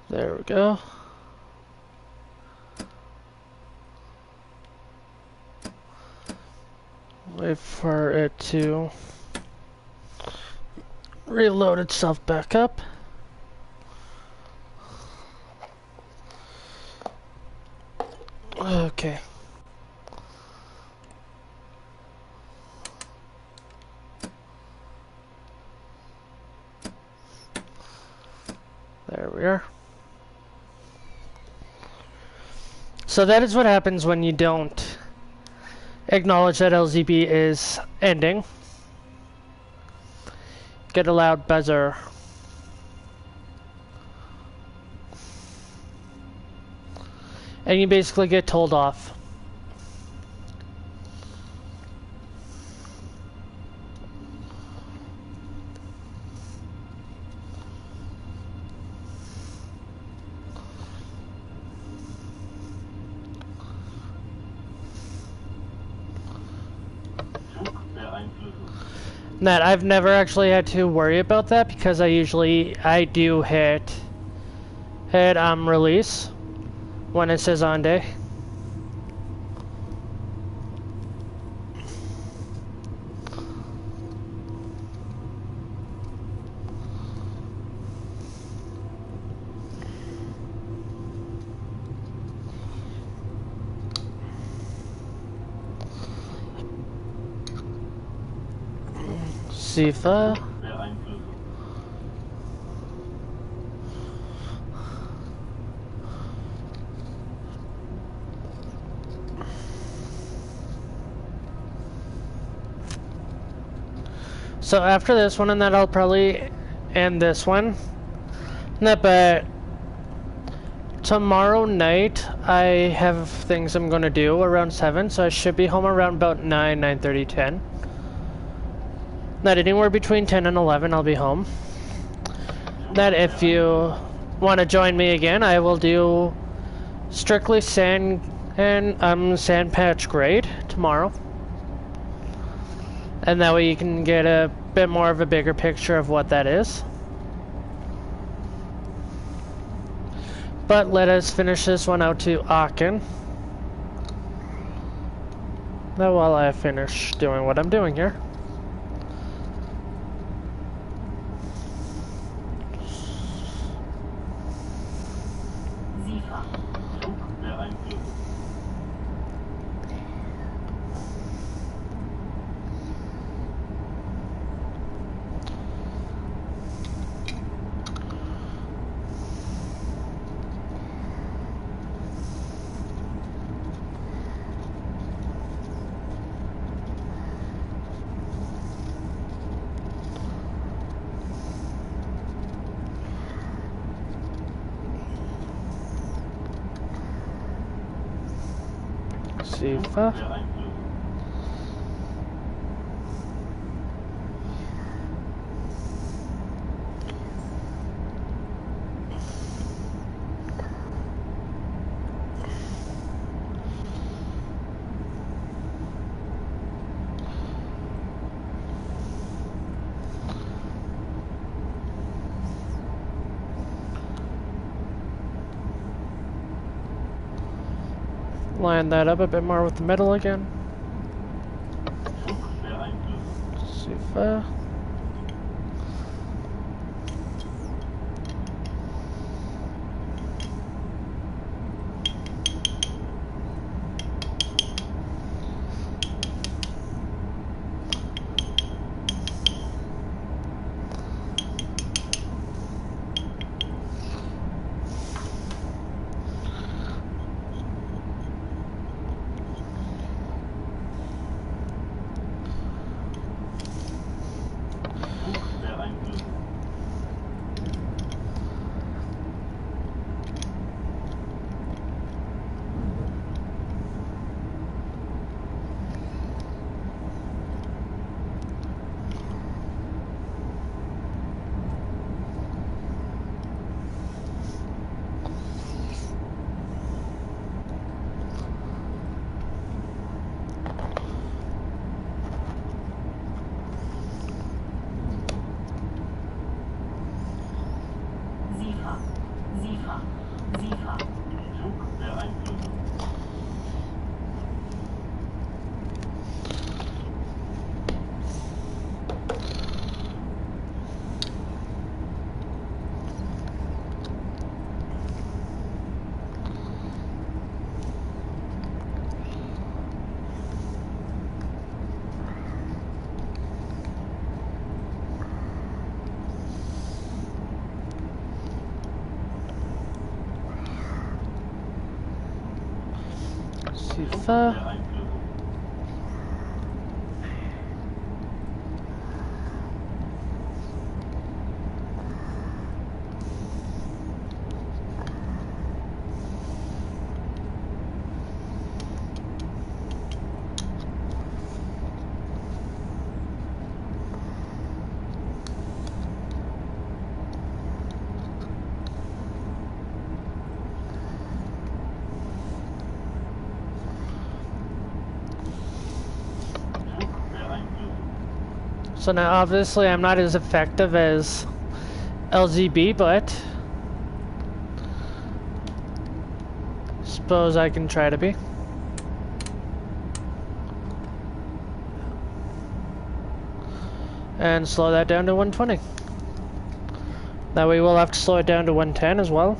Speaker 1: There we go. Wait for it to reload itself back up. Okay. There we are. So that is what happens when you don't acknowledge that LZB is ending. Get a loud buzzer. And you basically get told off. That I've never actually had to worry about that because I do hit release when it says on day. Sifa. So after this one, and then I'll probably end this one. But tomorrow night I have things I'm gonna do around 7, so I should be home around about 9, 9:30, 10. That anywhere between 10 and 11 I'll be home. That if you want to join me again, I will do strictly sand and sand patch grade tomorrow. And that way you can get a bit more of a bigger picture of what that is. But let us finish this one out to Aachen. Now while I finish doing what I'm doing here. Sifa. Line that up a bit more with the middle again. Sifa. Zifa. So now obviously I'm not as effective as LZB, but suppose I can try to be. And slow that down to 120. That way we'll have to slow it down to 110 as well.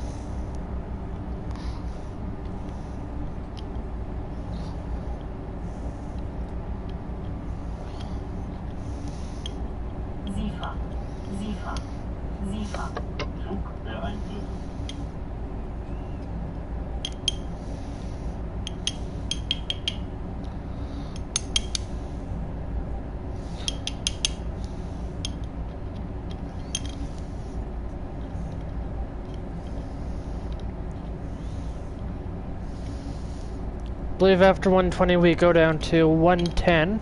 Speaker 1: I believe after 120 we go down to 110.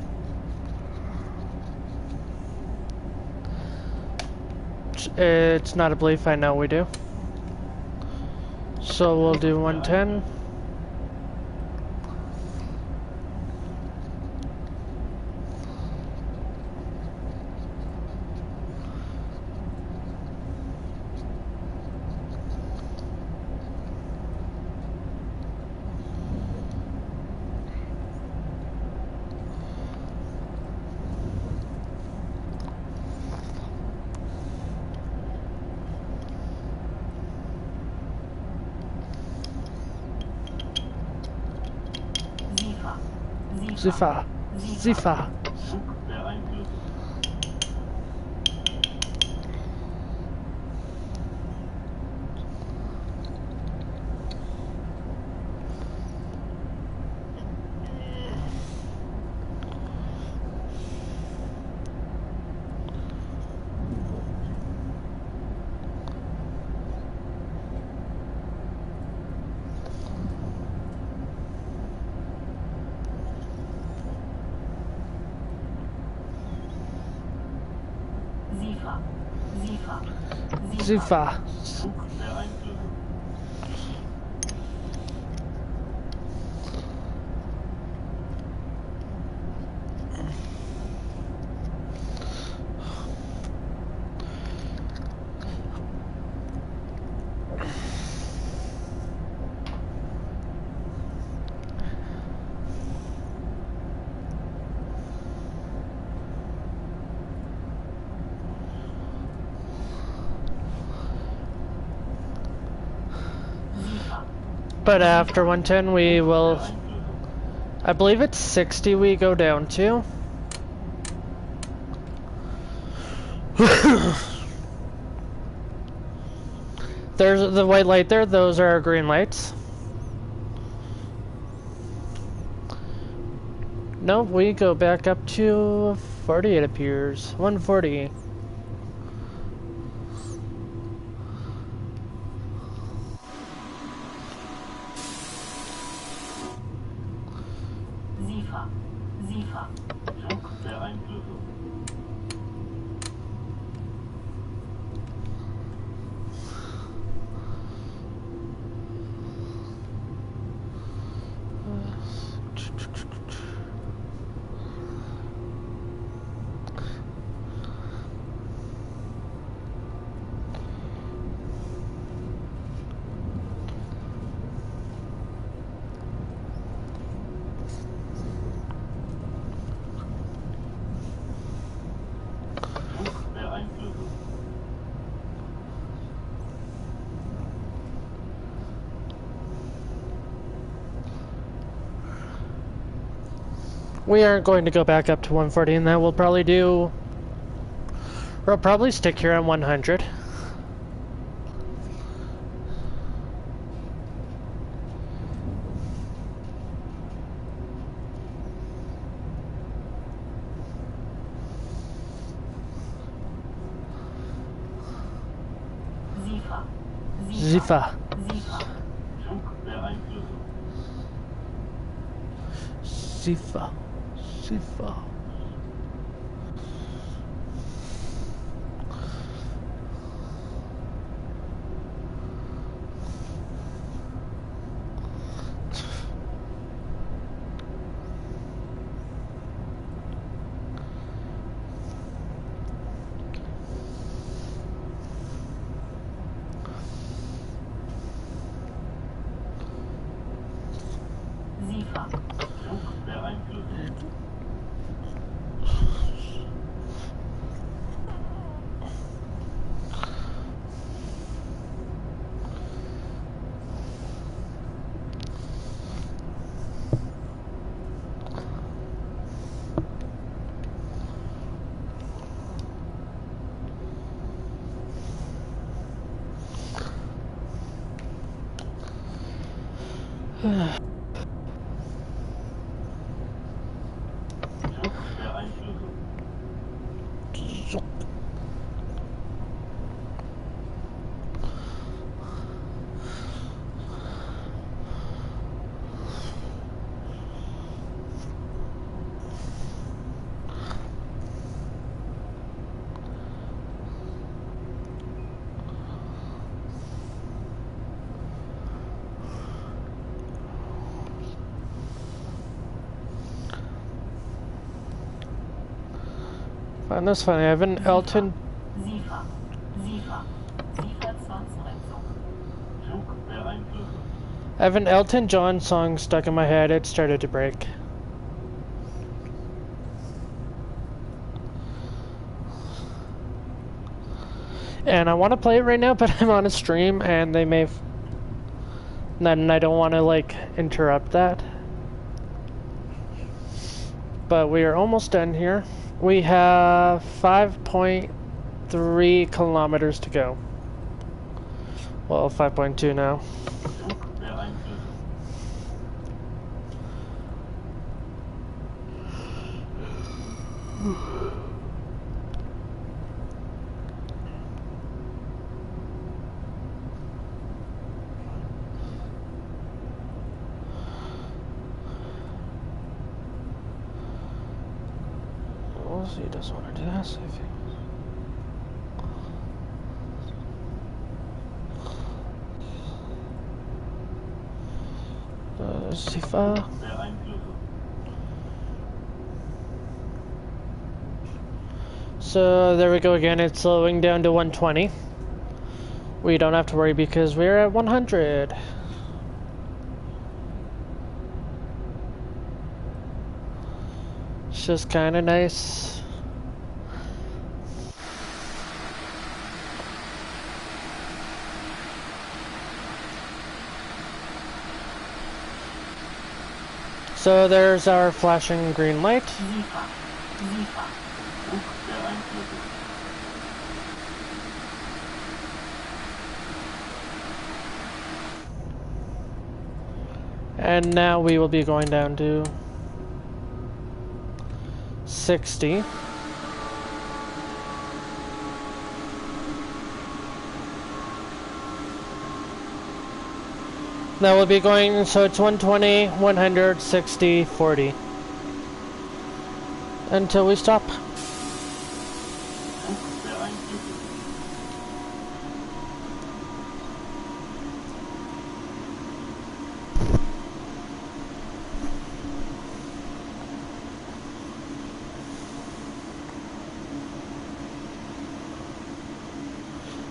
Speaker 1: It's not a belief, I know we do. So we'll do 110. Zifa. Zifa. Zifa. But after 110 we will, I believe it's 60 we go down to. There's the white light there, those are our green lights. No, we go back up to 40 it appears, 140. We aren't going to go back up to 140, and that we'll probably do... We'll probably stick here at 100. Zifa. Zifa. Zifa. And that's funny. I have an Elton. I have an Elton John song stuck in my head. It started to break. And I want to play it right now, but I'm on a stream, and they may. And I don't want to like interrupt that. But we are almost done here. We have 5.3 kilometers to go. Well, 5.2 now. He doesn't want to do that, so Sifa. So there we go again, it's slowing down to 120. We don't have to worry because we're at 100. It's just kind of nice. So there's our flashing green light. And now we will be going down to 60. Now we'll be going, so it's 120, 100, 60, 40. Until we stop.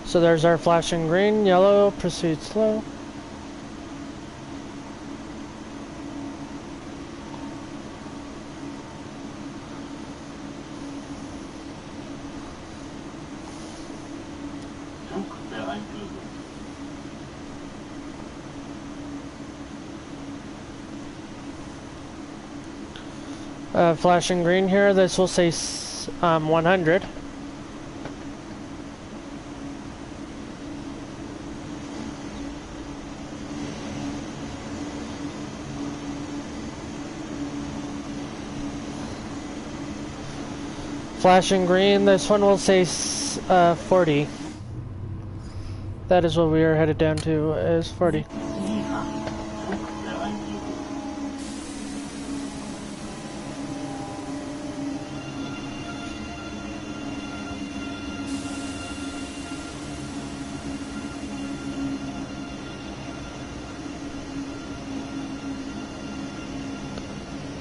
Speaker 1: So there's our flashing green, yellow, proceed slow. Flashing green here, this will say 100. Flashing green, this one will say 40. That is what we are headed down to, is 40.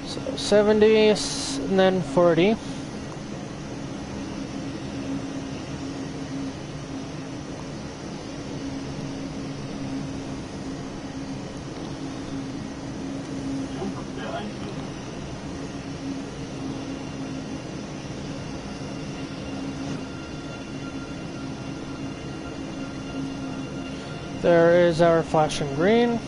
Speaker 1: So 70 and then 40. There is our flashing green.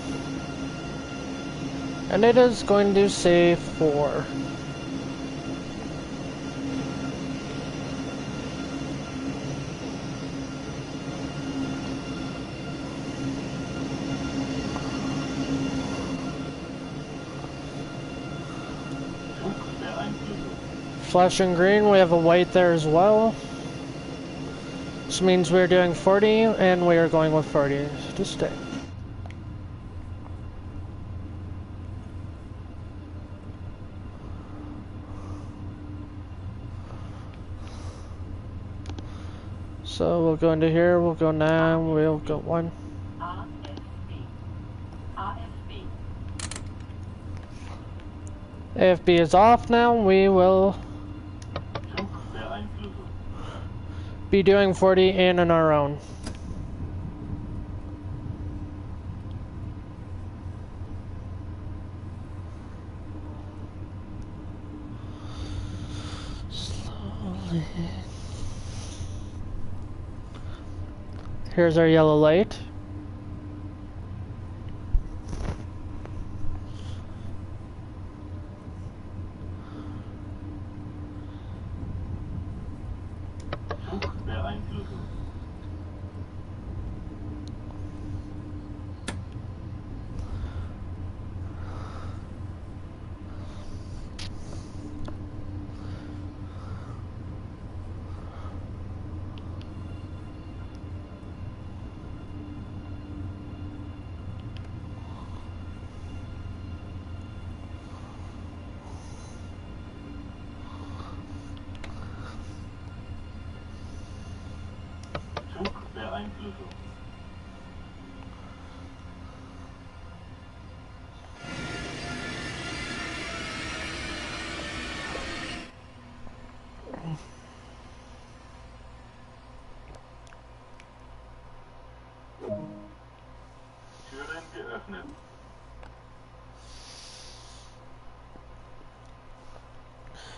Speaker 1: And it is going to say 4. Flashing green, we have a white there as well. Which means we're doing 40 and we are going with 40 to stay. So we'll go into here, we'll go now, we'll go 1. AFB is off now, we will be doing 40 in on our own. Slowly. Here's our yellow light.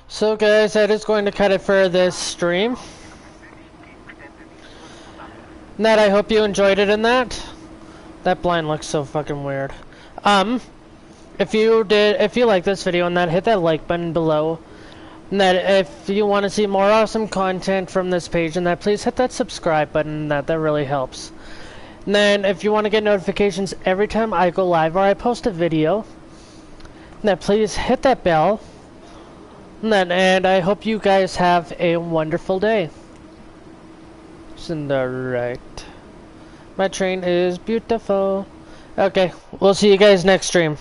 Speaker 1: So guys, that is going to cut it for this stream. Ned, I hope you enjoyed it in that. That blind looks so fucking weird. If you like this video and that, hit that like button below. And that if you want to see more awesome content from this page and that, please hit that subscribe button. That really helps. And then if you want to get notifications every time I go live or I post a video, then please hit that bell. And I hope you guys have a wonderful day. It's in the right. My train is beautiful. Okay, we'll see you guys next stream.